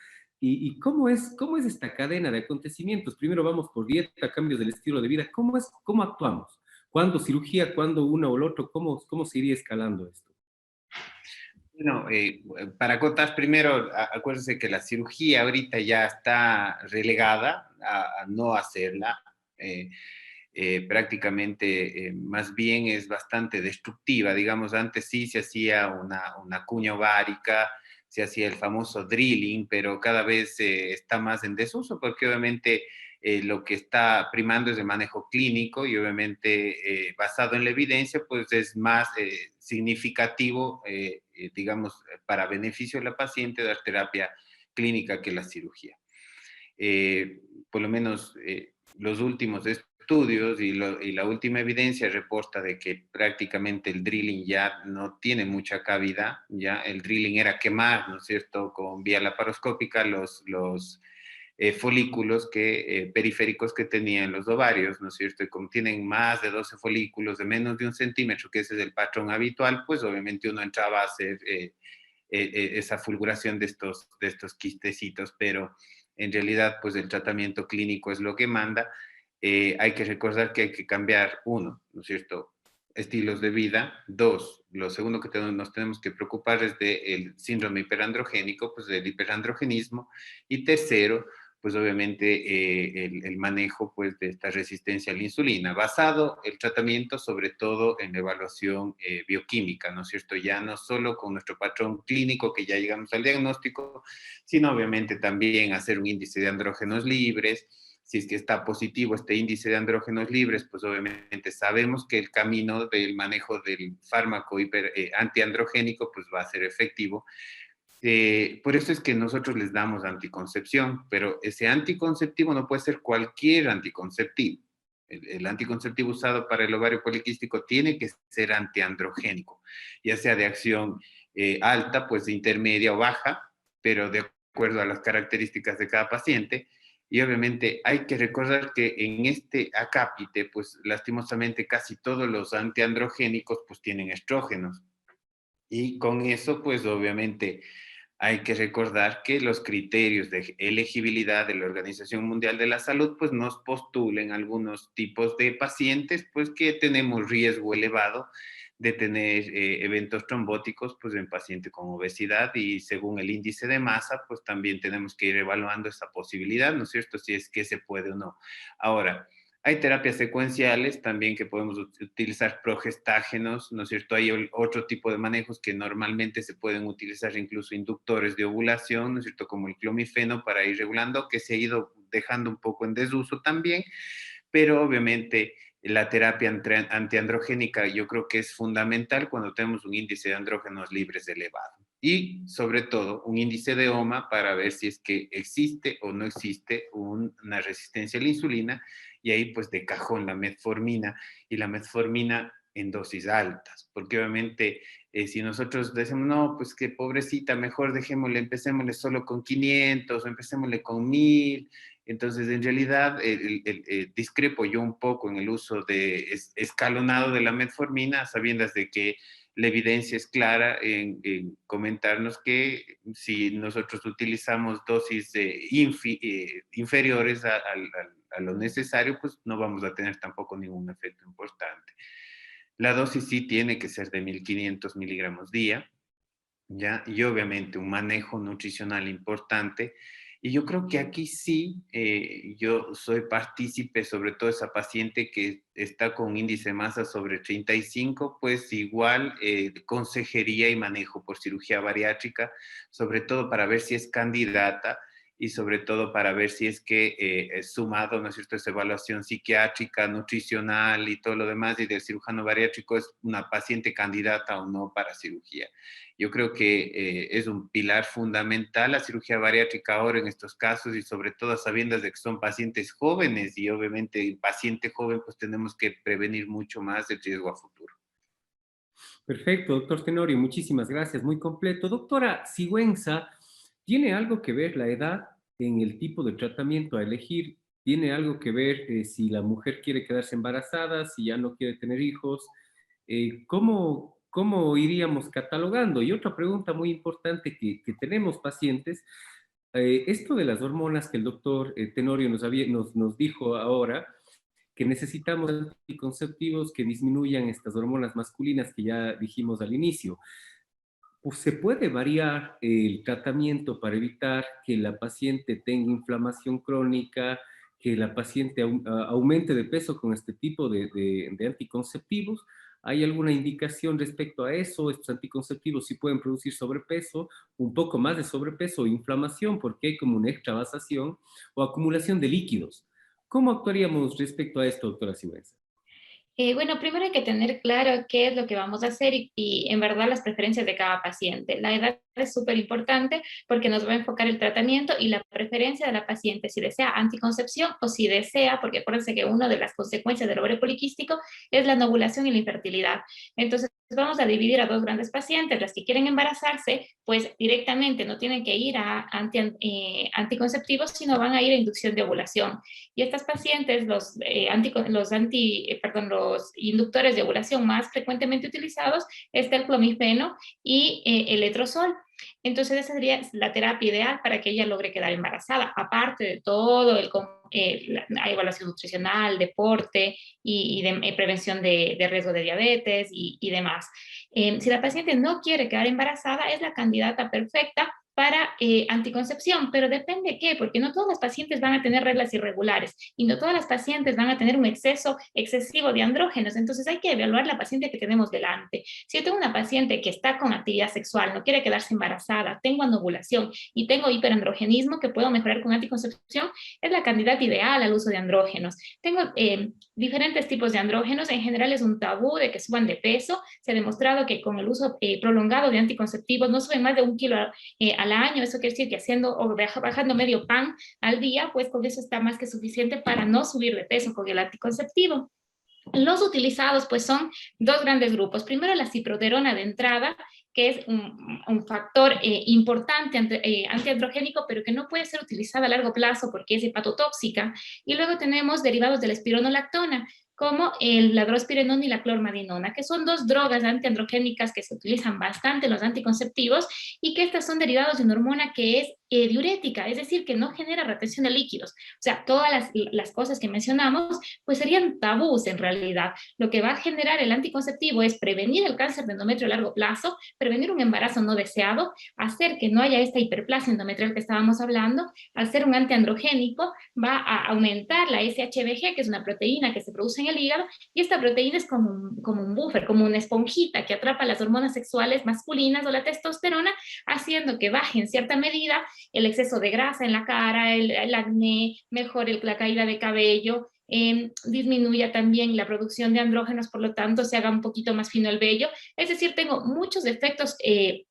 ¿Y cómo es esta cadena de acontecimientos? Primero vamos por dieta, cambios del estilo de vida. ¿Cómo actuamos? ¿Cuándo cirugía? ¿Cuándo uno o el otro? ¿Cómo se iría escalando esto? Bueno, para acotar primero, acuérdense que la cirugía ahorita ya está relegada a no hacerla. Prácticamente más bien es bastante destructiva. Digamos, antes sí se hacía una cuña ovárica, se hacía el famoso drilling, pero cada vez está más en desuso porque obviamente lo que está primando es el manejo clínico y obviamente basado en la evidencia, pues es más significativo, digamos, para beneficio de la paciente dar terapia clínica que la cirugía. Por lo menos los últimos estudios y la última evidencia reporta de que prácticamente el drilling ya no tiene mucha cavidad, ya el drilling era quemar, ¿no es cierto?, con vía laparoscópica folículos periféricos que tenían los ovarios, ¿no es cierto? Y como tienen más de 12 folículos de menos de 1 centímetro, que ese es el patrón habitual, pues obviamente uno entraba a hacer esa fulguración de estos quistecitos, pero en realidad pues el tratamiento clínico es lo que manda. Hay que recordar que hay que cambiar, uno, ¿no es cierto?, estilos de vida. Dos, lo segundo que nos tenemos que preocupar es del síndrome hiperandrogénico, pues del hiperandrogenismo. Y tercero, pues obviamente el manejo pues de esta resistencia a la insulina, basado el tratamiento sobre todo en la evaluación bioquímica, ¿no es cierto? Ya no solo con nuestro patrón clínico que ya llegamos al diagnóstico, sino obviamente también hacer un índice de andrógenos libres. Si es que está positivo este índice de andrógenos libres, pues obviamente sabemos que el camino del manejo del fármaco antiandrogénico pues va a ser efectivo. Por eso es que nosotros les damos anticoncepción, pero ese anticonceptivo no puede ser cualquier anticonceptivo. El anticonceptivo usado para el ovario poliquístico tiene que ser antiandrogénico, ya sea de acción alta, pues intermedia o baja, pero de acuerdo a las características de cada paciente. Y obviamente hay que recordar que en este acápite, pues lastimosamente casi todos los antiandrogénicos pues tienen estrógenos. Y con eso, pues obviamente hay que recordar que los criterios de elegibilidad de la Organización Mundial de la Salud, pues nos postulen algunos tipos de pacientes, pues que tenemos riesgo elevado de tener eventos trombóticos, pues en paciente con obesidad, y según el índice de masa, pues también tenemos que ir evaluando esa posibilidad, ¿no es cierto?, si es que se puede o no. Ahora, hay terapias secuenciales también que podemos utilizar progestágenos, ¿no es cierto? Hay otro tipo de manejos que normalmente se pueden utilizar, incluso inductores de ovulación, ¿no es cierto? Como el clomifeno para ir regulando, que se ha ido dejando un poco en desuso también, pero obviamente la terapia antiandrogénica yo creo que es fundamental cuando tenemos un índice de andrógenos libres elevado. Y sobre todo un índice de OMA para ver si es que existe o no existe una resistencia a la insulina, y ahí pues de cajón la metformina, y la metformina en dosis altas, porque obviamente si nosotros decimos, no, pues que pobrecita, mejor dejémosle, empecémosle solo con 500 o empecémosle con 1000, entonces en realidad discrepo yo un poco en el uso de escalonado de la metformina, sabiendas de que la evidencia es clara en comentarnos que si nosotros utilizamos dosis inferiores a lo necesario, pues no vamos a tener tampoco ningún efecto importante. La dosis sí tiene que ser de 1500 miligramos día, ¿ya? Y obviamente un manejo nutricional importante. Y yo creo que aquí sí, yo soy partícipe, sobre todo esa paciente que está con un índice de masa sobre 35, pues igual consejería y manejo por cirugía bariátrica, sobre todo para ver si es candidata y sobre todo para ver si es que es sumado, ¿no es cierto?, esa evaluación psiquiátrica, nutricional y todo lo demás, y del cirujano bariátrico es una paciente candidata o no para cirugía. Yo creo que es un pilar fundamental la cirugía bariátrica ahora en estos casos, y sobre todo sabiendo de que son pacientes jóvenes, y obviamente el paciente joven pues tenemos que prevenir mucho más el riesgo a futuro. Perfecto, doctor Tenorio, muchísimas gracias, muy completo. Doctora Sigüenza, ¿tiene algo que ver la edad en el tipo de tratamiento a elegir? ¿Tiene algo que ver si la mujer quiere quedarse embarazada, si ya no quiere tener hijos? ¿Cómo iríamos catalogando? Y otra pregunta muy importante que tenemos pacientes, esto de las hormonas que el doctor Tenorio nos dijo ahora, que necesitamos anticonceptivos que disminuyan estas hormonas masculinas que ya dijimos al inicio. Pues se puede variar el tratamiento para evitar que la paciente tenga inflamación crónica, que la paciente aumente de peso con este tipo de anticonceptivos. ¿Hay alguna indicación respecto a eso? Estos anticonceptivos sí pueden producir sobrepeso, un poco más de sobrepeso o inflamación, porque hay como una extravasación o acumulación de líquidos. ¿Cómo actuaríamos respecto a esto, doctora Sigüenza? Bueno, primero hay que tener claro qué es lo que vamos a hacer y en verdad las preferencias de cada paciente. La edad es súper importante porque nos va a enfocar el tratamiento y la preferencia de la paciente, si desea anticoncepción o si desea, porque acuérdense que una de las consecuencias del ovario poliquístico es la anovulación y la infertilidad. Entonces, vamos a dividir a dos grandes pacientes. Las que quieren embarazarse, pues directamente no tienen que ir a anticonceptivos, sino van a ir a inducción de ovulación. Y estas pacientes, los inductores de ovulación más frecuentemente utilizados es el clomifeno y el letrozol. Entonces esa sería la terapia ideal para que ella logre quedar embarazada, aparte de todo la evaluación nutricional, deporte y de prevención de riesgo de diabetes y demás. Si la paciente no quiere quedar embarazada, es la candidata perfecta para anticoncepción, pero depende qué, porque no todas las pacientes van a tener reglas irregulares y no todas las pacientes van a tener un exceso excesivo de andrógenos, entonces hay que evaluar la paciente que tenemos delante. Si yo tengo una paciente que está con actividad sexual, no quiere quedarse embarazada, tengo anovulación y tengo hiperandrogenismo que puedo mejorar con anticoncepción, es la candidata ideal al uso de andrógenos. Tengo diferentes tipos de andrógenos, en general es un tabú de que suban de peso, se ha demostrado que con el uso prolongado de anticonceptivos no suben más de 1 kilo al año, eso quiere decir que haciendo o bajando medio pan al día, pues con eso está más que suficiente para no subir de peso con el anticonceptivo. Los utilizados pues son dos grandes grupos. Primero la ciproterona de entrada, que es un factor importante antiandrogénico, pero que no puede ser utilizada a largo plazo porque es hepatotóxica. Y luego tenemos derivados de la espironolactona, como la drospirenona y la clormadinona, que son dos drogas antiandrogénicas que se utilizan bastante en los anticonceptivos y que estas son derivados de una hormona que es diurética, es decir, que no genera retención de líquidos. O sea, todas las cosas que mencionamos, pues serían tabús en realidad. Lo que va a generar el anticonceptivo es prevenir el cáncer de endometrio a largo plazo, prevenir un embarazo no deseado, hacer que no haya esta hiperplasia endometrial que estábamos hablando. Al ser un antiandrogénico, va a aumentar la SHBG, que es una proteína que se produce en el hígado, y esta proteína es como un buffer, como una esponjita que atrapa las hormonas sexuales masculinas o la testosterona, haciendo que baje en cierta medida el exceso de grasa en la cara, el acné, mejore la caída de cabello, disminuya también la producción de andrógenos, por lo tanto se haga un poquito más fino el vello. Es decir, tengo muchos efectos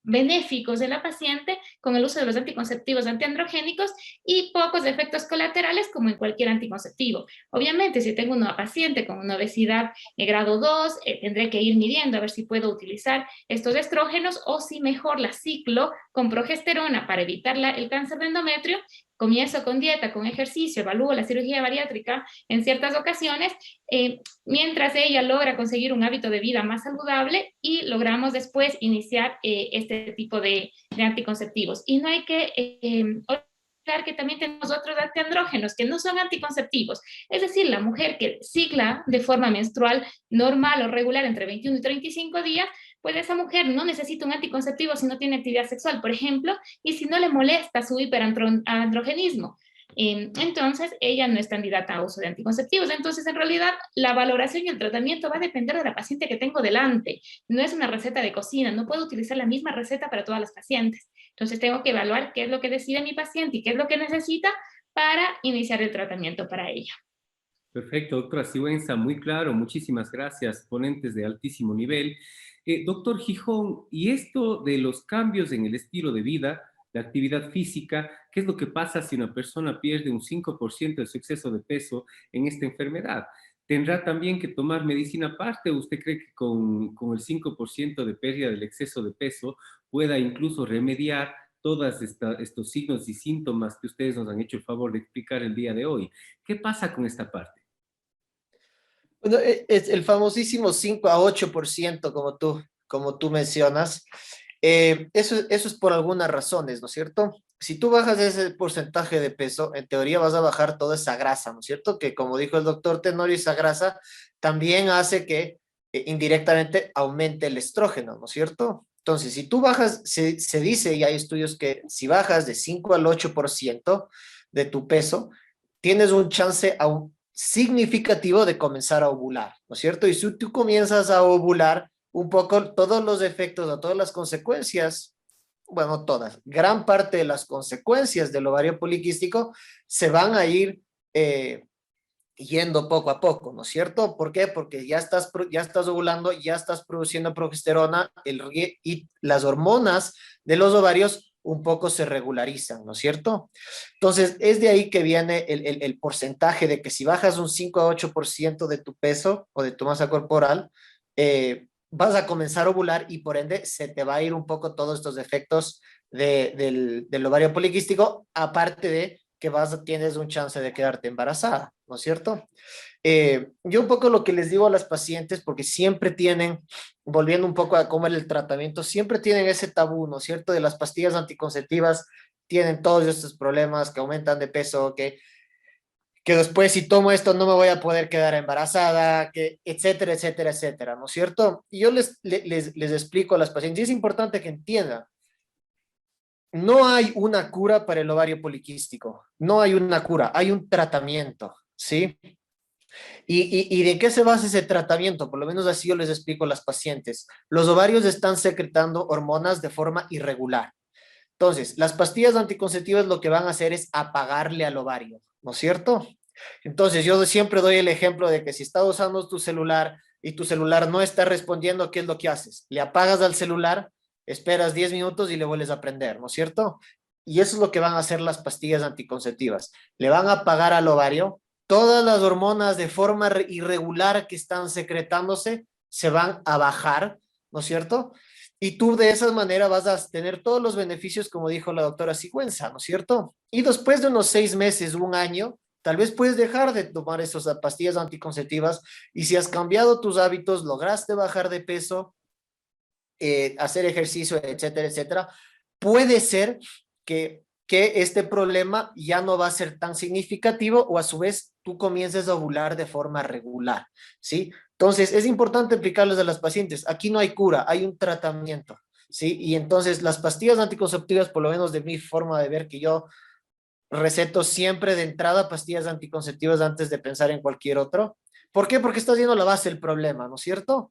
benéficos en la paciente con el uso de los anticonceptivos antiandrogénicos y pocos efectos colaterales como en cualquier anticonceptivo. Obviamente, si tengo una paciente con una obesidad grado 2, tendré que ir midiendo a ver si puedo utilizar estos estrógenos o si mejor la ciclo con progesterona para evitar el cáncer de endometrio. Comienzo con dieta, con ejercicio, evalúo la cirugía bariátrica en ciertas ocasiones, mientras ella logra conseguir un hábito de vida más saludable y logramos después iniciar este tipo de anticonceptivos. Y no hay que olvidar que también tenemos otros antiandrógenos que no son anticonceptivos. Es decir, la mujer que cicla de forma menstrual normal o regular entre 21 y 35 días, pues esa mujer no necesita un anticonceptivo si no tiene actividad sexual, por ejemplo, y si no le molesta su hiperandrogenismo. Entonces, ella no es candidata a uso de anticonceptivos. Entonces, en realidad, la valoración y el tratamiento va a depender de la paciente que tengo delante. No es una receta de cocina, no puedo utilizar la misma receta para todas las pacientes. Entonces, tengo que evaluar qué es lo que decide mi paciente y qué es lo que necesita para iniciar el tratamiento para ella. Perfecto, doctora Sigüenza, muy claro, muchísimas gracias, ponentes de altísimo nivel. Doctor Gijón, y esto de los cambios en el estilo de vida, la actividad física, ¿qué es lo que pasa si una persona pierde un 5% de su exceso de peso en esta enfermedad? ¿Tendrá también que tomar medicina aparte o usted cree que con el 5% de pérdida del exceso de peso pueda incluso remediar todos estos signos y síntomas que ustedes nos han hecho el favor de explicar el día de hoy? ¿Qué pasa con esta parte? Bueno, es el famosísimo 5 a 8%, como tú mencionas. Eso es por algunas razones, ¿no es cierto? Si tú bajas ese porcentaje de peso, en teoría vas a bajar toda esa grasa, ¿no es cierto? Que como dijo el doctor Tenorio, esa grasa también hace que indirectamente aumente el estrógeno, ¿no es cierto? Entonces, si tú bajas, se dice, y hay estudios que si bajas de 5 al 8% de tu peso, tienes un chance significativo de comenzar a ovular, ¿no es cierto? Y si tú comienzas a ovular, un poco todos los efectos o todas las consecuencias, bueno, todas, gran parte de las consecuencias del ovario poliquístico se van a ir yendo poco a poco, ¿no es cierto? ¿Por qué? Porque ya estás ovulando, ya estás produciendo progesterona y las hormonas de los ovarios un poco se regularizan, ¿no es cierto? Entonces, es de ahí que viene el porcentaje de que si bajas un 5 a 8% de tu peso o de tu masa corporal, vas a comenzar a ovular y por ende se te va a ir un poco todos estos efectos del ovario poliquístico, aparte de que tienes un chance de quedarte embarazada, ¿no es cierto? Yo un poco lo que les digo a las pacientes, porque siempre tienen, volviendo un poco a cómo era el tratamiento, siempre tienen ese tabú, ¿no es cierto? De las pastillas anticonceptivas, tienen todos estos problemas que aumentan de peso, que después si tomo esto no me voy a poder quedar embarazada, que etcétera, etcétera, etcétera, ¿no es cierto? Y yo les explico a las pacientes, y es importante que entiendan, no hay una cura para el ovario poliquístico, no hay una cura, hay un tratamiento, ¿sí? ¿Y de qué se basa ese tratamiento? Por lo menos así yo les explico a las pacientes. Los ovarios están secretando hormonas de forma irregular. Entonces, las pastillas anticonceptivas lo que van a hacer es apagarle al ovario, ¿no es cierto? Entonces, yo siempre doy el ejemplo de que si estás usando tu celular y tu celular no está respondiendo, ¿qué es lo que haces? Le apagas al celular, esperas 10 minutos y le vuelves a prender, ¿no es cierto? Y eso es lo que van a hacer las pastillas anticonceptivas. Le van a apagar al ovario, todas las hormonas de forma irregular que están secretándose se van a bajar, ¿no es cierto? Y tú de esa manera vas a tener todos los beneficios, como dijo la doctora Sigüenza, ¿no es cierto? Y después de unos 6 meses, un año, tal vez puedes dejar de tomar esas pastillas anticonceptivas y si has cambiado tus hábitos, lograste bajar de peso, hacer ejercicio, etcétera, etcétera, puede ser que este problema ya no va a ser tan significativo o a su vez tú comiences a ovular de forma regular, ¿sí? Entonces es importante explicarles a las pacientes, aquí no hay cura, hay un tratamiento, ¿sí? Y entonces las pastillas anticonceptivas, por lo menos de mi forma de ver que yo receto siempre de entrada pastillas anticonceptivas antes de pensar en cualquier otro. ¿Por qué? Porque estás viendo la base del problema, ¿no es cierto?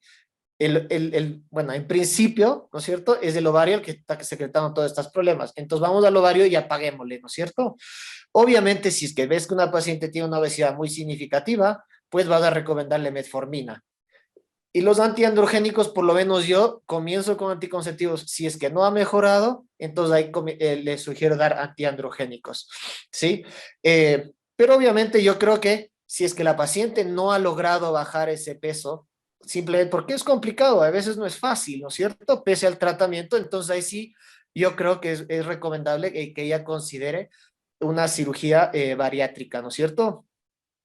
Bueno, en principio, ¿no es cierto? Es el ovario el que está secretando todos estos problemas. Entonces vamos al ovario y apaguémosle, ¿no es cierto? Obviamente, si es que ves que una paciente tiene una obesidad muy significativa, pues vas a recomendarle metformina. Y los antiandrogénicos, por lo menos yo comienzo con anticonceptivos. Si es que no ha mejorado, entonces ahí le sugiero dar antiandrogénicos, ¿sí? Pero obviamente yo creo que si es que la paciente no ha logrado bajar ese peso, simplemente porque es complicado, a veces no es fácil, ¿no es cierto? Pese al tratamiento, entonces ahí sí, yo creo que es recomendable que ella considere una cirugía bariátrica, ¿no es cierto?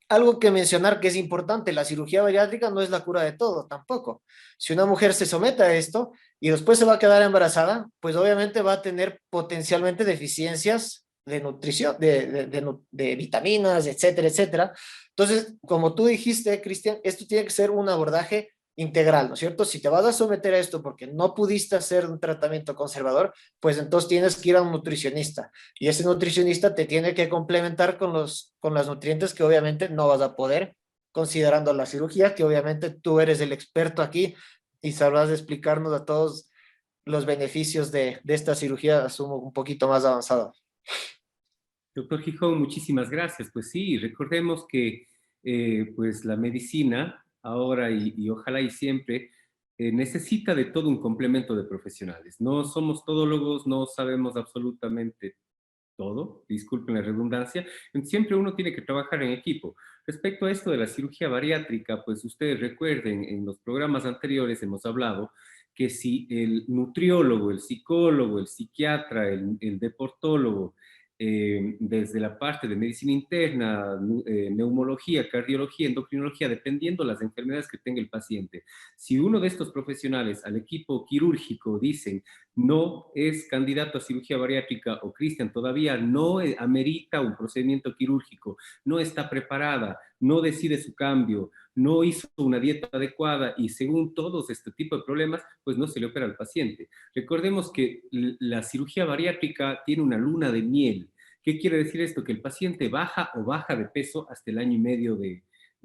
Algo que mencionar que es importante, la cirugía bariátrica no es la cura de todo, tampoco. Si una mujer se somete a esto y después se va a quedar embarazada, pues obviamente va a tener potencialmente deficiencias de nutrición, de vitaminas, etcétera, etcétera. Entonces, como tú dijiste, Cristian, esto tiene que ser un abordaje integral, ¿no es cierto? Si te vas a someter a esto porque no pudiste hacer un tratamiento conservador, pues entonces tienes que ir a un nutricionista y ese nutricionista te tiene que complementar con las nutrientes que obviamente no vas a poder, considerando la cirugía, que obviamente tú eres el experto aquí y sabrás explicarnos a todos los beneficios de esta cirugía, asumo, un poquito más avanzado. Doctor Gijón, muchísimas gracias. Pues sí, recordemos que pues la medicina ahora y ojalá y siempre necesita de todo un complemento de profesionales. No somos todólogos, no sabemos absolutamente todo, disculpen la redundancia, siempre uno tiene que trabajar en equipo. Respecto a esto de la cirugía bariátrica, pues ustedes recuerden, en los programas anteriores hemos hablado que si el nutriólogo, el psicólogo, el psiquiatra, el deportólogo, desde la parte de medicina interna, neumología, cardiología, endocrinología, dependiendo las enfermedades que tenga el paciente. Si uno de estos profesionales al equipo quirúrgico dicen no es candidato a cirugía bariátrica o Cristian todavía no amerita un procedimiento quirúrgico, no está preparada, no decide su cambio, no hizo una dieta adecuada y según todos este tipo de problemas, pues no se le opera al paciente. Recordemos que la cirugía bariátrica tiene una luna de miel. ¿Qué quiere decir esto? Que el paciente baja o baja de peso hasta el año y medio de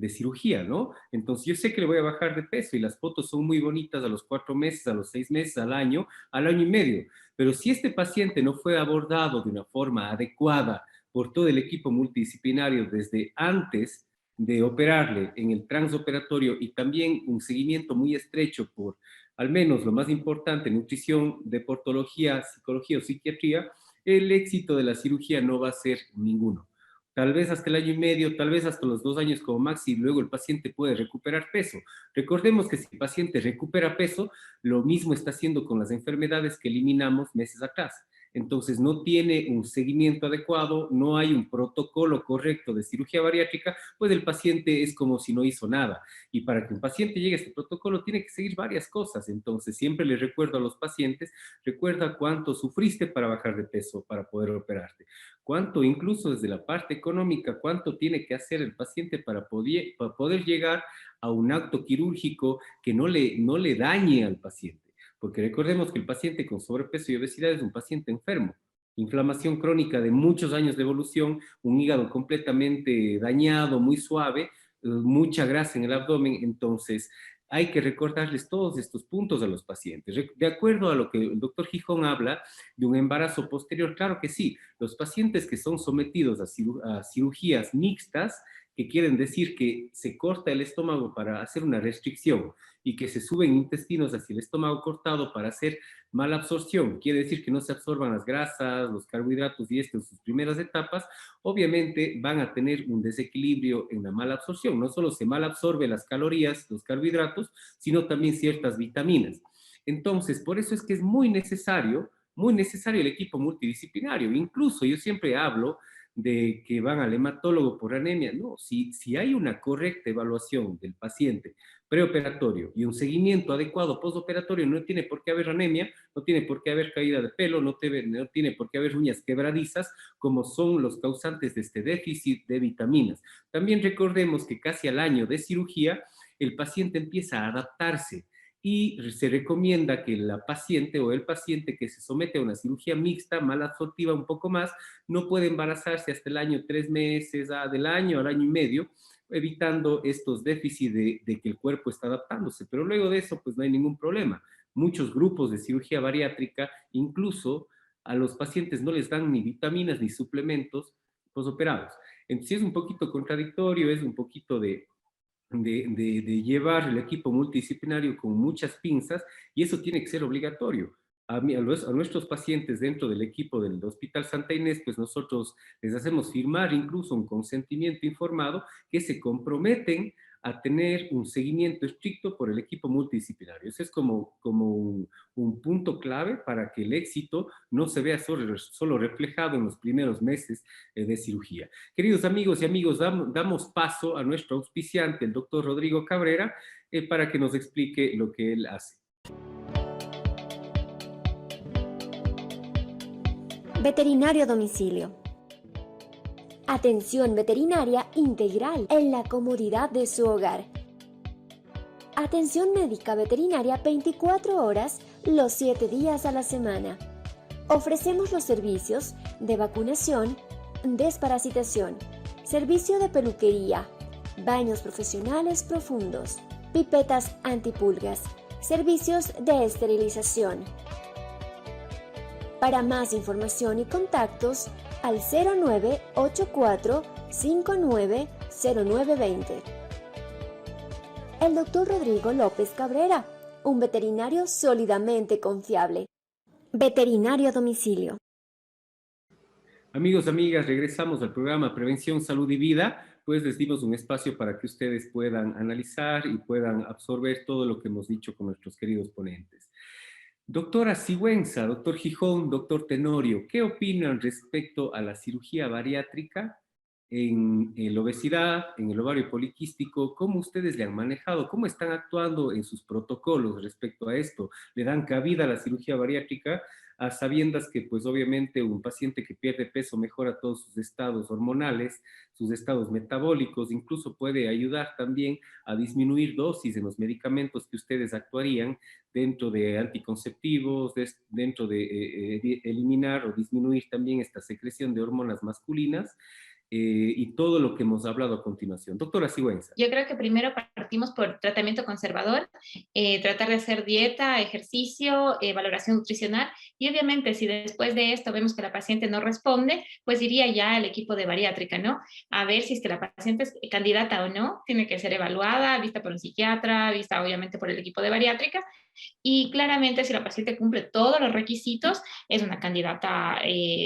cirugía, ¿no? Entonces yo sé que le voy a bajar de peso y las fotos son muy bonitas a los 4 meses, a los 6 meses, al año y medio. Pero si este paciente no fue abordado de una forma adecuada por todo el equipo multidisciplinario desde antes, de operarle en el transoperatorio y también un seguimiento muy estrecho por al menos lo más importante, nutrición, deportología, psicología o psiquiatría, el éxito de la cirugía no va a ser ninguno. Tal vez hasta el año y medio, tal vez hasta los 2 años como máximo, y luego el paciente puede recuperar peso. Recordemos que si el paciente recupera peso, lo mismo está haciendo con las enfermedades que eliminamos meses atrás. Entonces no tiene un seguimiento adecuado, no hay un protocolo correcto de cirugía bariátrica, pues el paciente es como si no hizo nada. Y para que un paciente llegue a este protocolo tiene que seguir varias cosas. Entonces siempre les recuerdo a los pacientes, recuerda cuánto sufriste para bajar de peso, para poder operarte. Cuánto, incluso desde la parte económica, cuánto tiene que hacer el paciente para poder llegar a un acto quirúrgico que no le dañe al paciente. Porque recordemos que el paciente con sobrepeso y obesidad es un paciente enfermo. Inflamación crónica de muchos años de evolución, un hígado completamente dañado, muy suave, mucha grasa en el abdomen. Entonces hay que recordarles todos estos puntos a los pacientes. De acuerdo a lo que el doctor Gijón habla de un embarazo posterior, claro que sí, los pacientes que son sometidos a cirugías mixtas, que quieren decir que se corta el estómago para hacer una restricción y que se suben intestinos hacia el estómago cortado para hacer mala absorción, quiere decir que no se absorban las grasas, los carbohidratos y esto en sus primeras etapas, obviamente van a tener un desequilibrio en la mala absorción. No solo se mal absorbe las calorías, los carbohidratos, sino también ciertas vitaminas. Entonces, por eso es que es muy necesario el equipo multidisciplinario. Incluso yo siempre hablo de que van al hematólogo por anemia. No, si hay una correcta evaluación del paciente preoperatorio y un seguimiento adecuado postoperatorio, no tiene por qué haber anemia, no tiene por qué haber caída de pelo, no tiene por qué haber uñas quebradizas, como son los causantes de este déficit de vitaminas. También recordemos que casi al año de cirugía, el paciente empieza a adaptarse y se recomienda que la paciente o el paciente que se somete a una cirugía mixta, mal absortiva un poco más, no puede embarazarse hasta el año 3 meses, del año al año y medio, evitando estos déficits de que el cuerpo está adaptándose. Pero luego de eso, pues no hay ningún problema. Muchos grupos de cirugía bariátrica, incluso a los pacientes no les dan ni vitaminas ni suplementos posoperados. Entonces es un poquito contradictorio, es un poquito de llevar el equipo multidisciplinario con muchas pinzas, y eso tiene que ser obligatorio. A nuestros pacientes dentro del equipo del Hospital Santa Inés, pues nosotros les hacemos firmar incluso un consentimiento informado que se comprometen a tener un seguimiento estricto por el equipo multidisciplinario. Eso es como un punto clave para que el éxito no se vea solo reflejado en los primeros meses de cirugía. Queridos amigos y amigos, damos paso a nuestro auspiciante, el doctor Rodrigo Cabrera, para que nos explique lo que él hace. Veterinario a domicilio. Atención veterinaria integral en la comodidad de su hogar. Atención médica veterinaria 24 horas, los 7 días a la semana. Ofrecemos los servicios de vacunación, desparasitación, servicio de peluquería, baños profesionales profundos, pipetas antipulgas, servicios de esterilización. Para más información y contactos, al 0984 590920. El doctor Rodrigo López Cabrera, un veterinario sólidamente confiable. Veterinario a domicilio. Amigos, amigas, regresamos al programa Prevención, Salud y Vida. Pues les dimos un espacio para que ustedes puedan analizar y puedan absorber todo lo que hemos dicho con nuestros queridos ponentes. Doctora Sigüenza, doctor Gijón, doctor Tenorio, ¿qué opinan respecto a la cirugía bariátrica en la obesidad, en el ovario poliquístico? ¿Cómo ustedes le han manejado? ¿Cómo están actuando en sus protocolos respecto a esto? ¿Le dan cabida a la cirugía bariátrica a sabiendas que pues obviamente un paciente que pierde peso mejora todos sus estados hormonales, sus estados metabólicos, incluso puede ayudar también a disminuir dosis en los medicamentos que ustedes actuarían dentro de anticonceptivos, dentro de eliminar o disminuir también esta secreción de hormonas masculinas? y todo lo que hemos hablado a continuación. Doctora Sigüenza. Yo creo que primero partimos por tratamiento conservador, tratar de hacer dieta, ejercicio, valoración nutricional, y obviamente si después de esto vemos que la paciente no responde, pues iría ya al equipo de bariátrica, ¿no? A ver si es que la paciente es candidata o no, tiene que ser evaluada, vista por un psiquiatra, vista obviamente por el equipo de bariátrica, y claramente si la paciente cumple todos los requisitos, es una candidata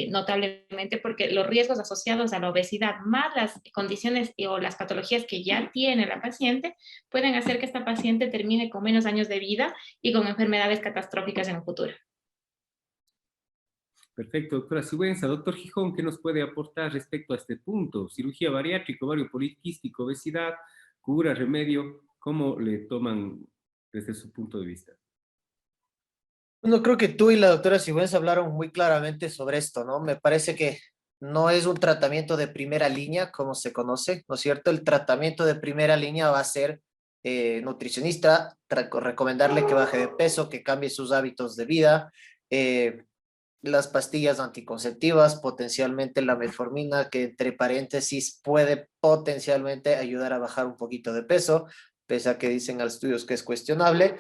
notablemente, porque los riesgos asociados a la obesidad más las condiciones o las patologías que ya tiene la paciente pueden hacer que esta paciente termine con menos años de vida y con enfermedades catastróficas en el futuro. Perfecto, doctora Sigüenza. Doctor Gijón, ¿qué nos puede aportar respecto a este punto? Cirugía bariátrica, ovario poliquístico, obesidad, cura, remedio, ¿cómo le toman desde su punto de vista? Bueno, creo que tú y la doctora Sigüenza hablaron muy claramente sobre esto, ¿no? Me parece que no es un tratamiento de primera línea, como se conoce, ¿no es cierto? El tratamiento de primera línea va a ser nutricionista, recomendarle que baje de peso, que cambie sus hábitos de vida, eh, las pastillas anticonceptivas, potencialmente la metformina, que entre paréntesis puede potencialmente ayudar a bajar un poquito de peso, pese a que dicen a los estudios que es cuestionable.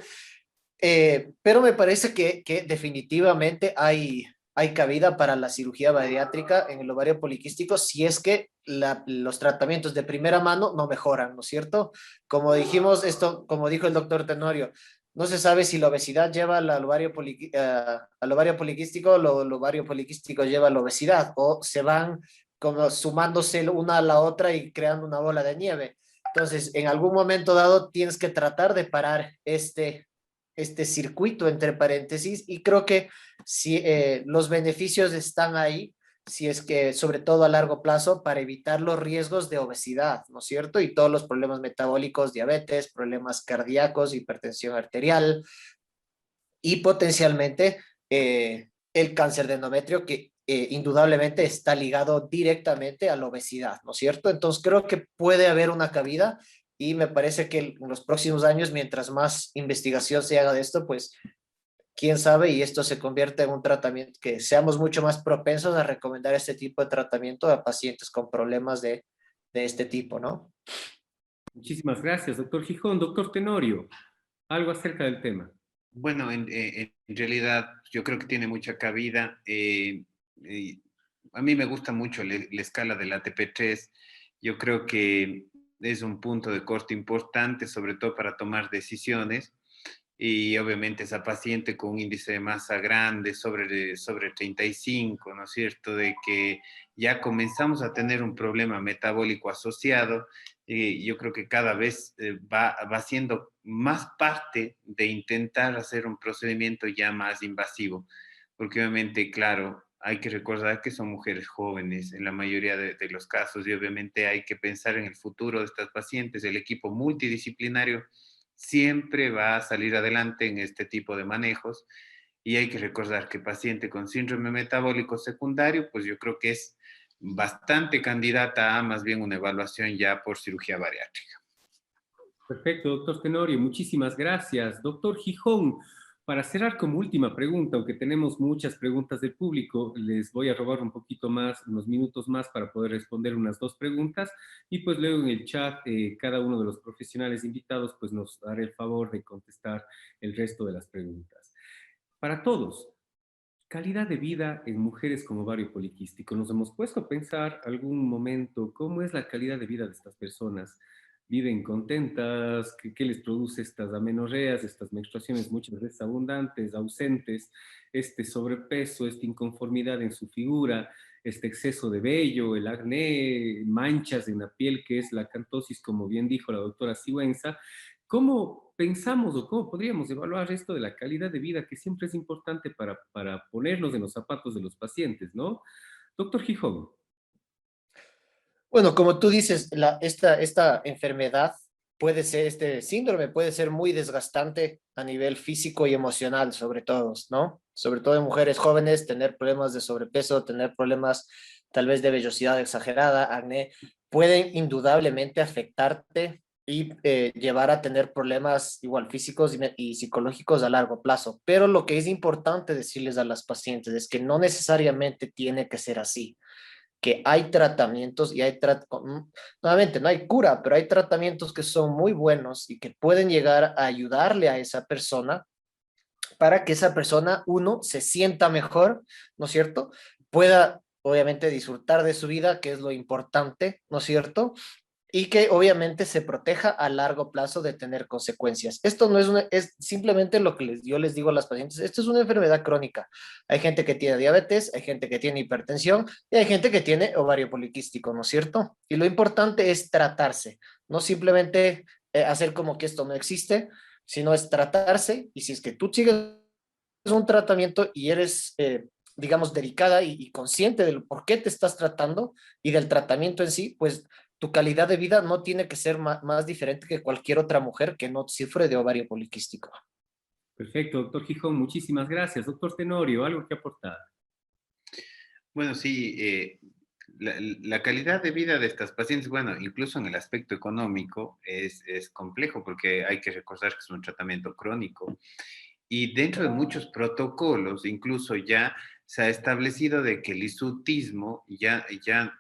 Pero me parece que definitivamente hay cabida para la cirugía bariátrica en el ovario poliquístico si es que los tratamientos de primera mano no mejoran, ¿no es cierto? Como dijimos, esto, como dijo el doctor Tenorio, no se sabe si la obesidad lleva al ovario poliquístico o el ovario poliquístico lleva a la obesidad, o se van como sumándose una a la otra y creando una bola de nieve. Entonces, en algún momento dado tienes que tratar de parar este circuito entre paréntesis, y creo que si los beneficios están ahí, si es que sobre todo a largo plazo, para evitar los riesgos de obesidad, ¿no es cierto? Y todos los problemas metabólicos, diabetes, problemas cardíacos, hipertensión arterial y potencialmente el cáncer de endometrio, que indudablemente está ligado directamente a la obesidad, ¿no es cierto? Entonces creo que puede haber una cabida, y me parece que en los próximos años, mientras más investigación se haga de esto, pues quién sabe, y esto se convierte en un tratamiento, que seamos mucho más propensos a recomendar este tipo de tratamiento a pacientes con problemas de este tipo, ¿no? Muchísimas gracias, doctor Gijón. Doctor Tenorio, algo acerca del tema. Bueno, en realidad yo creo que tiene mucha cabida. A mí me gusta mucho la escala del ATP3. Yo creo que es un punto de corte importante, sobre todo para tomar decisiones. Y obviamente esa paciente con un índice de masa grande, sobre 35, ¿no es cierto? De que ya comenzamos a tener un problema metabólico asociado, yo creo que cada vez va siendo más parte de intentar hacer un procedimiento ya más invasivo, porque obviamente, claro, hay que recordar que son mujeres jóvenes en la mayoría de los casos, y obviamente hay que pensar en el futuro de estas pacientes. El equipo multidisciplinario siempre va a salir adelante en este tipo de manejos, y hay que recordar que paciente con síndrome metabólico secundario, pues yo creo que es bastante candidata a más bien una evaluación ya por cirugía bariátrica. Perfecto, doctor Tenorio, muchísimas gracias. Doctor Gijón, para cerrar como última pregunta, aunque tenemos muchas preguntas del público, les voy a robar un poquito más, unos minutos más para poder responder unas 2 preguntas, y pues luego en el chat cada uno de los profesionales invitados pues nos hará el favor de contestar el resto de las preguntas. Para todos, calidad de vida en mujeres con ovario poliquístico. Nos hemos puesto a pensar algún momento cómo es la calidad de vida de estas personas. ¿Viven contentas? ¿Qué les produce estas amenorreas, estas menstruaciones muchas veces abundantes, ausentes, este sobrepeso, esta inconformidad en su figura, este exceso de vello, el acné, manchas en la piel, que es la acantosis, como bien dijo la doctora Sigüenza? ¿Cómo pensamos o cómo podríamos evaluar esto de la calidad de vida, que siempre es importante para ponernos en los zapatos de los pacientes, ¿no? Doctor Gijón. Bueno, como tú dices, esta enfermedad puede ser, este síndrome puede ser muy desgastante a nivel físico y emocional, sobre todo, ¿no? Sobre todo en mujeres jóvenes, tener problemas de sobrepeso, tener problemas tal vez de vellosidad exagerada, acné, pueden indudablemente afectarte y llevar a tener problemas igual físicos y psicológicos a largo plazo. Pero lo que es importante decirles a las pacientes es que no necesariamente tiene que ser así. que hay tratamientos y nuevamente, no hay cura, pero hay tratamientos que son muy buenos y que pueden llegar a ayudarle a esa persona para que esa persona, uno, se sienta mejor, ¿no es cierto? Pueda, obviamente, disfrutar de su vida, que es lo importante, ¿no es cierto? Y que obviamente se proteja a largo plazo de tener consecuencias. Esto no es es simplemente lo que yo les digo a las pacientes, esto es una enfermedad crónica. Hay gente que tiene diabetes, hay gente que tiene hipertensión y hay gente que tiene ovario poliquístico, ¿no es cierto? Y lo importante es tratarse, no simplemente hacer como que esto no existe, sino es tratarse y si es que tú sigues un tratamiento y eres, digamos, dedicada y consciente del por qué te estás tratando y del tratamiento en sí, pues tu calidad de vida no tiene que ser más diferente que cualquier otra mujer que no sufre de ovario poliquístico. Perfecto, doctor Gijón, muchísimas gracias. Doctor Tenorio, ¿algo que aportar? Bueno, sí, la calidad de vida de estas pacientes, bueno, incluso en el aspecto económico, es complejo porque hay que recordar que es un tratamiento crónico. Y dentro de muchos protocolos, incluso ya se ha establecido de que el hirsutismo ya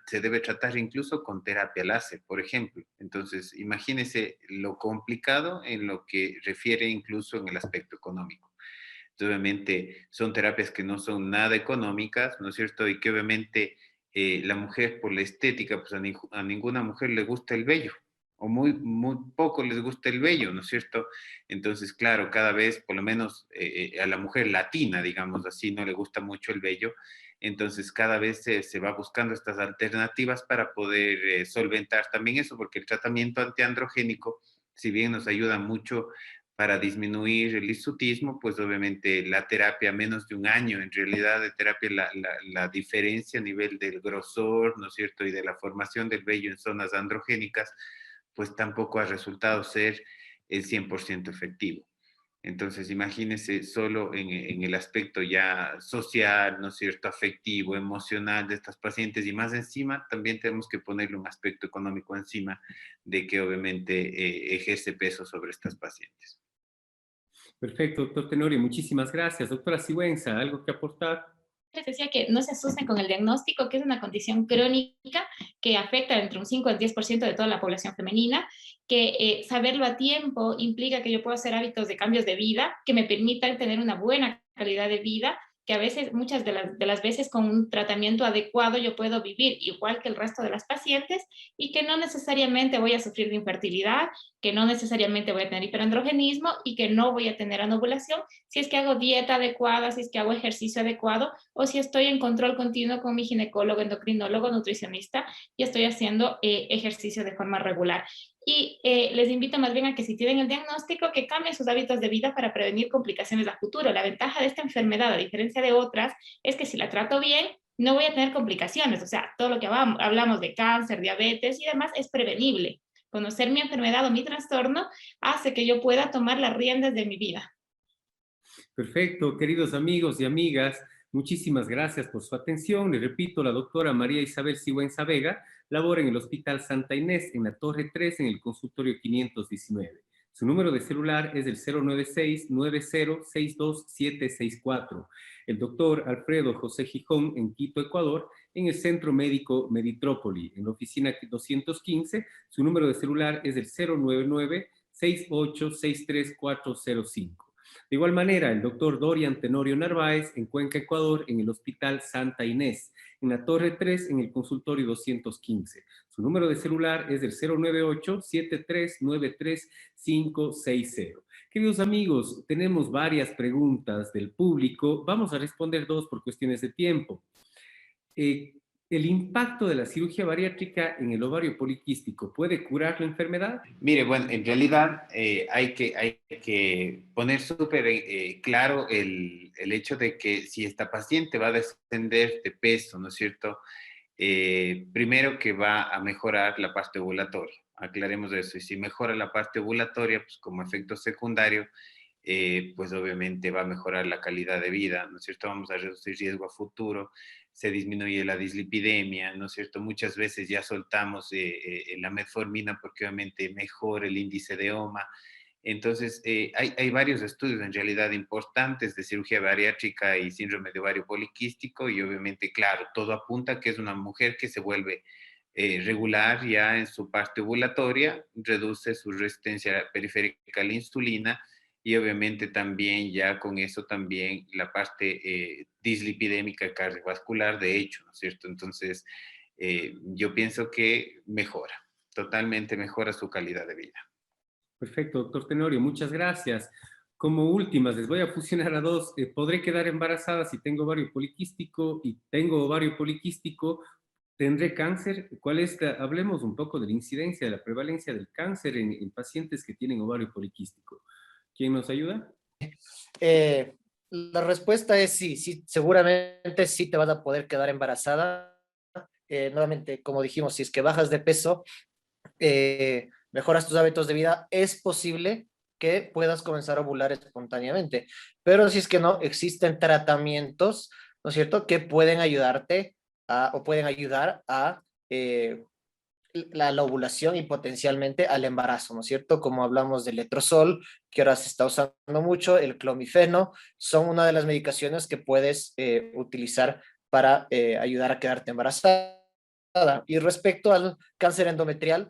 se debe tratar incluso con terapia láser, por ejemplo. Entonces, imagínese lo complicado en lo que refiere incluso en el aspecto económico. Entonces, obviamente, son terapias que no son nada económicas, ¿no es cierto? Y que obviamente la mujer por la estética, pues a ninguna mujer le gusta el vello, o muy poco les gusta el vello, ¿no es cierto? Entonces, claro, cada vez, por lo menos a la mujer latina, digamos así, no le gusta mucho el vello, entonces cada vez se va buscando estas alternativas para poder solventar también eso, porque el tratamiento antiandrogénico, si bien nos ayuda mucho para disminuir el hirsutismo, pues obviamente la terapia, menos de un año en realidad de terapia, la diferencia a nivel del grosor, ¿no es cierto?, y de la formación del vello en zonas androgénicas, pues tampoco ha resultado ser el 100% efectivo. Entonces, imagínense solo en el aspecto ya social, ¿no es cierto?, afectivo, emocional de estas pacientes y más encima, también tenemos que ponerle un aspecto económico encima de que obviamente ejerce peso sobre estas pacientes. Perfecto, doctor Tenorio, muchísimas gracias. Doctora Sigüenza, ¿algo que aportar? Les decía que no se asusten con el diagnóstico, que es una condición crónica que afecta entre un 5 al 10% de toda la población femenina, que saberlo a tiempo implica que yo puedo hacer hábitos de cambios de vida que me permitan tener una buena calidad de vida, que a veces, muchas de las veces con un tratamiento adecuado yo puedo vivir igual que el resto de las pacientes y que no necesariamente voy a sufrir de infertilidad, que no necesariamente voy a tener hiperandrogenismo y que no voy a tener anovulación si es que hago dieta adecuada, si es que hago ejercicio adecuado o si estoy en control continuo con mi ginecólogo, endocrinólogo, nutricionista y estoy haciendo ejercicio de forma regular. Y les invito más bien a que si tienen el diagnóstico, que cambien sus hábitos de vida para prevenir complicaciones a futuro. La ventaja de esta enfermedad, a diferencia de otras, es que si la trato bien, no voy a tener complicaciones. O sea, todo lo que hablamos de cáncer, diabetes y demás es prevenible. Conocer mi enfermedad o mi trastorno hace que yo pueda tomar las riendas de mi vida. Perfecto, queridos amigos y amigas, muchísimas gracias por su atención. Les repito, la doctora María Isabel Sigüenza Vega labora en el Hospital Santa Inés, en la Torre 3, en el consultorio 519. Su número de celular es el 096-9062764. El doctor Alfredo José Gijón, en Quito, Ecuador, en el Centro Médico Meditrópoli, en la oficina 215. Su número de celular es el 099-6863405. De igual manera, el doctor Dorian Tenorio Narváez en Cuenca, Ecuador, en el Hospital Santa Inés, en la Torre 3, en el consultorio 215. Su número de celular es el 098-7393-560. Queridos amigos, tenemos varias preguntas del público. Vamos a responder dos por cuestiones de tiempo. ¿El impacto de la cirugía bariátrica en el ovario poliquístico puede curar la enfermedad? Mire, bueno, en realidad hay que poner súper claro el hecho de que si esta paciente va a descender de peso, ¿no es cierto? Primero que va a mejorar la parte ovulatoria. Aclaremos eso. Y si mejora la parte ovulatoria, pues como efecto secundario, pues obviamente va a mejorar la calidad de vida, ¿no es cierto? Vamos a reducir riesgo a futuro, se disminuye la dislipidemia, ¿no es cierto? Muchas veces ya soltamos la metformina porque obviamente mejora el índice de OMA, Entonces, hay varios estudios en realidad importantes de cirugía bariátrica y síndrome de ovario poliquístico y obviamente, claro, todo apunta a que es una mujer que se vuelve regular ya en su parte ovulatoria, reduce su resistencia periférica a la insulina y obviamente también ya con eso también la parte dislipidémica cardiovascular de hecho, ¿no es cierto? Entonces, yo pienso que mejora, totalmente mejora su calidad de vida. Perfecto, doctor Tenorio, muchas gracias. Como últimas, les voy a fusionar a dos. ¿Podré quedar embarazada si tengo ovario poliquístico y tengo ovario poliquístico? ¿Tendré cáncer? Hablemos un poco de la incidencia, de la prevalencia del cáncer en pacientes que tienen ovario poliquístico. ¿Quién nos ayuda? La respuesta es sí, sí, seguramente sí te vas a poder quedar embarazada. Nuevamente, como dijimos, si es que bajas de peso, mejoras tus hábitos de vida, es posible que puedas comenzar a ovular espontáneamente. Pero si es que no, existen tratamientos, ¿no es cierto?, que pueden ayudarte o pueden ayudar a la ovulación y potencialmente al embarazo, ¿no es cierto? Como hablamos del letrozol, que ahora se está usando mucho, el clomifeno, son una de las medicaciones que puedes utilizar para ayudar a quedarte embarazada. Y respecto al cáncer endometrial,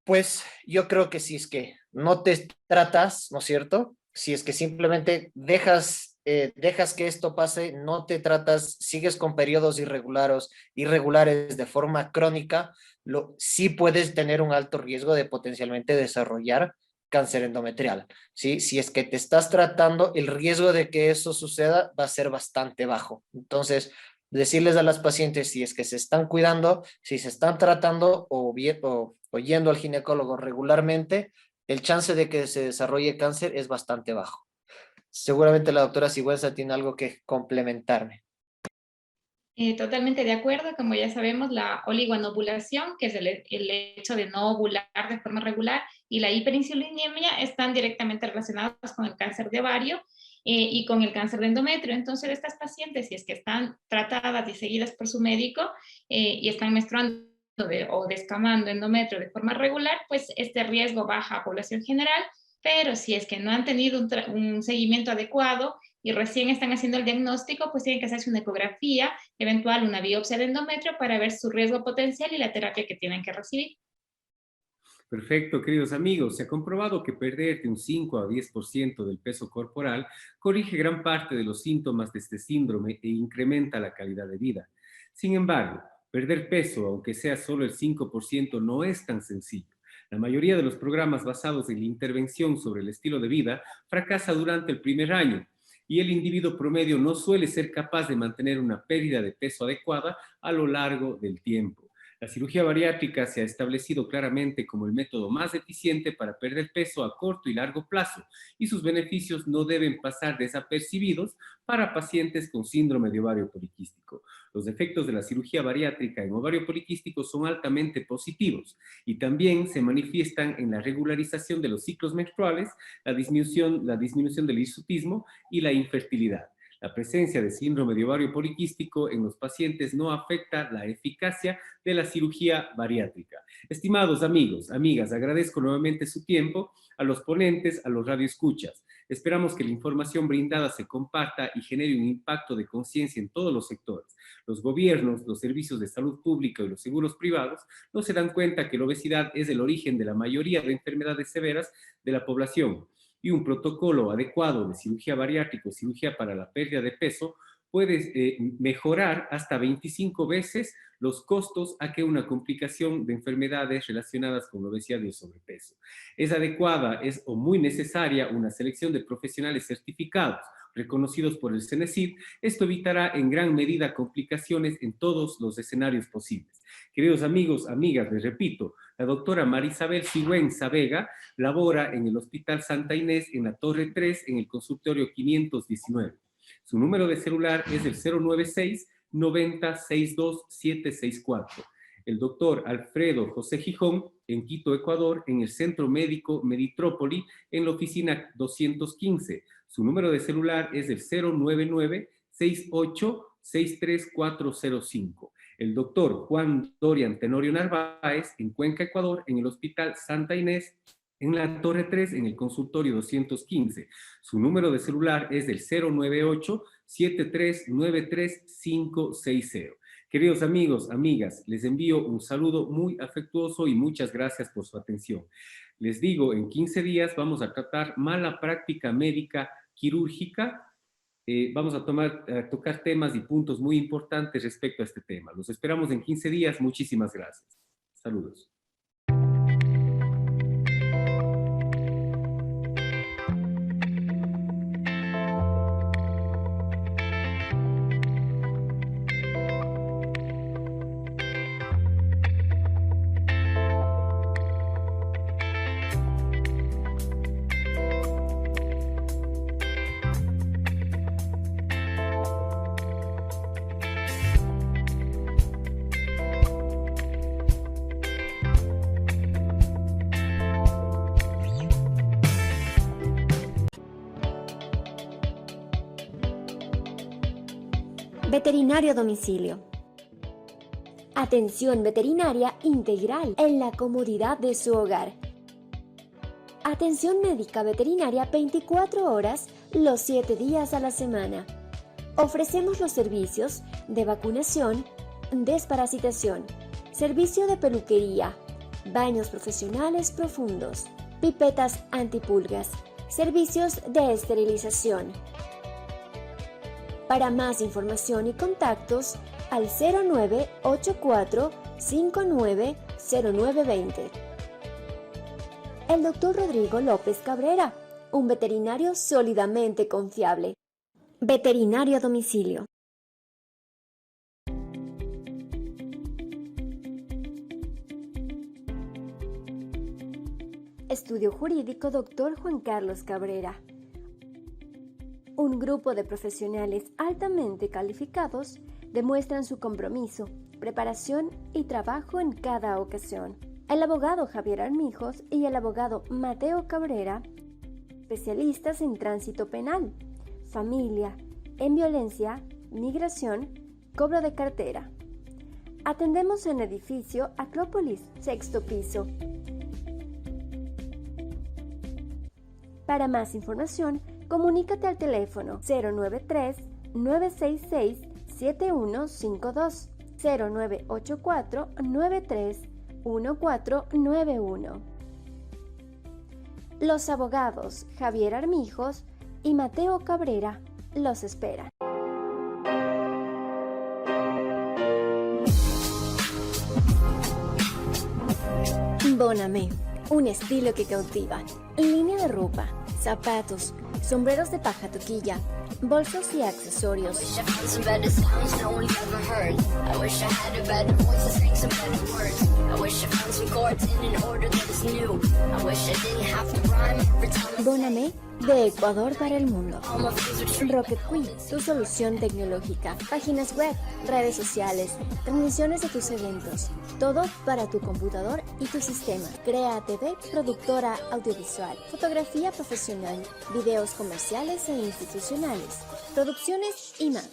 pues yo creo que si es que no te tratas, ¿no es cierto? Si es que simplemente dejas que esto pase, no te tratas, sigues con periodos irregulares de forma crónica, sí puedes tener un alto riesgo de potencialmente desarrollar cáncer endometrial, ¿sí? Si es que te estás tratando, el riesgo de que eso suceda va a ser bastante bajo. Entonces, decirles a las pacientes si es que se están cuidando, si se están tratando o yendo al ginecólogo regularmente, el chance de que se desarrolle cáncer es bastante bajo. Seguramente la doctora Sigüenza tiene algo que complementarme. Totalmente de acuerdo, como ya sabemos, la oligoanovulación, que es el hecho de no ovular de forma regular, y la hiperinsulinemia están directamente relacionadas con el cáncer de ovario y con el cáncer de endometrio. Entonces, estas pacientes, si es que están tratadas y seguidas por su médico y están menstruando o descamando endometrio de forma regular, pues este riesgo baja a población general, pero si es que no han tenido un seguimiento adecuado y recién están haciendo el diagnóstico, pues tienen que hacerse una ecografía, eventual una biopsia de endometrio para ver su riesgo potencial y la terapia que tienen que recibir. Perfecto, queridos amigos. Se ha comprobado que perder de un 5 a 10% del peso corporal corrige gran parte de los síntomas de este síndrome e incrementa la calidad de vida. Sin embargo, perder peso, aunque sea solo el 5%, no es tan sencillo. La mayoría de los programas basados en la intervención sobre el estilo de vida fracasa durante el primer año y el individuo promedio no suele ser capaz de mantener una pérdida de peso adecuada a lo largo del tiempo. La cirugía bariátrica se ha establecido claramente como el método más eficiente para perder peso a corto y largo plazo, y sus beneficios no deben pasar desapercibidos para pacientes con síndrome de ovario poliquístico. Los efectos de la cirugía bariátrica en ovario poliquístico son altamente positivos y también se manifiestan en la regularización de los ciclos menstruales, la disminución del hirsutismo y la infertilidad. La presencia de síndrome de ovario poliquístico en los pacientes no afecta la eficacia de la cirugía bariátrica. Estimados amigos, amigas, agradezco nuevamente su tiempo, a los ponentes, a los radioescuchas. Esperamos que la información brindada se comparta y genere un impacto de conciencia en todos los sectores. Los gobiernos, los servicios de salud pública y los seguros privados no se dan cuenta que la obesidad es el origen de la mayoría de enfermedades severas de la población, y un protocolo adecuado de cirugía bariátrica o cirugía para la pérdida de peso puede mejorar hasta 25 veces los costos a que una complicación de enfermedades relacionadas con la obesidad y el sobrepeso. Es adecuada o muy necesaria una selección de profesionales certificados, reconocidos por el CENESID. Esto evitará en gran medida complicaciones en todos los escenarios posibles. Queridos amigos, amigas, les repito, la doctora Marisabel Sigüenza Vega labora en el Hospital Santa Inés en la Torre 3 en el consultorio 519. Su número de celular es el 096 90 62 764. El doctor Alfredo José Gijón en Quito, Ecuador, en el Centro Médico Meditrópoli en la oficina 215. Su número de celular es el 099 68 63405. El doctor Juan Dorian Tenorio Narváez en Cuenca, Ecuador, en el Hospital Santa Inés en la Torre 3, en el consultorio 215. Su número de celular es el 098-7393-560. Queridos amigos, amigas, les envío un saludo muy afectuoso y muchas gracias por su atención. Les digo, en 15 días vamos a tratar mala práctica médica quirúrgica. Vamos a tocar temas y puntos muy importantes respecto a este tema. Los esperamos en 15 días. Muchísimas gracias. Saludos. Veterinario a domicilio. Atención veterinaria integral en la comodidad de su hogar. Atención médica veterinaria 24 horas, los 7 días a la semana. Ofrecemos los servicios de vacunación, desparasitación, servicio de peluquería, baños profesionales profundos, pipetas antipulgas, servicios de esterilización. Para más información y contactos, al 0984 590920. El Dr. Rodrigo López Cabrera, un veterinario sólidamente confiable. Veterinario a domicilio. Estudio Jurídico Dr. Juan Carlos Cabrera. Un grupo de profesionales altamente calificados demuestran su compromiso, preparación y trabajo en cada ocasión. El abogado Javier Armijos y el abogado Mateo Cabrera, especialistas en tránsito penal, familia, en violencia, migración, cobro de cartera. Atendemos en edificio Acrópolis, 6º piso. Para más información, comunícate al teléfono 093-966-7152, 0984-931491. Los abogados Javier Armijos y Mateo Cabrera los esperan. Bonamé, un estilo que cautiva. Línea de ropa, zapatos, sombreros de paja toquilla, bolsos y accesorios. Bonamé, de Ecuador para el mundo. Rocket Queen, tu solución tecnológica. Páginas web, redes sociales, transmisiones de tus eventos. Todo para tu computador y tu sistema. Crea TV, productora audiovisual, fotografía profesional, videos comerciales e institucionales, producciones y más.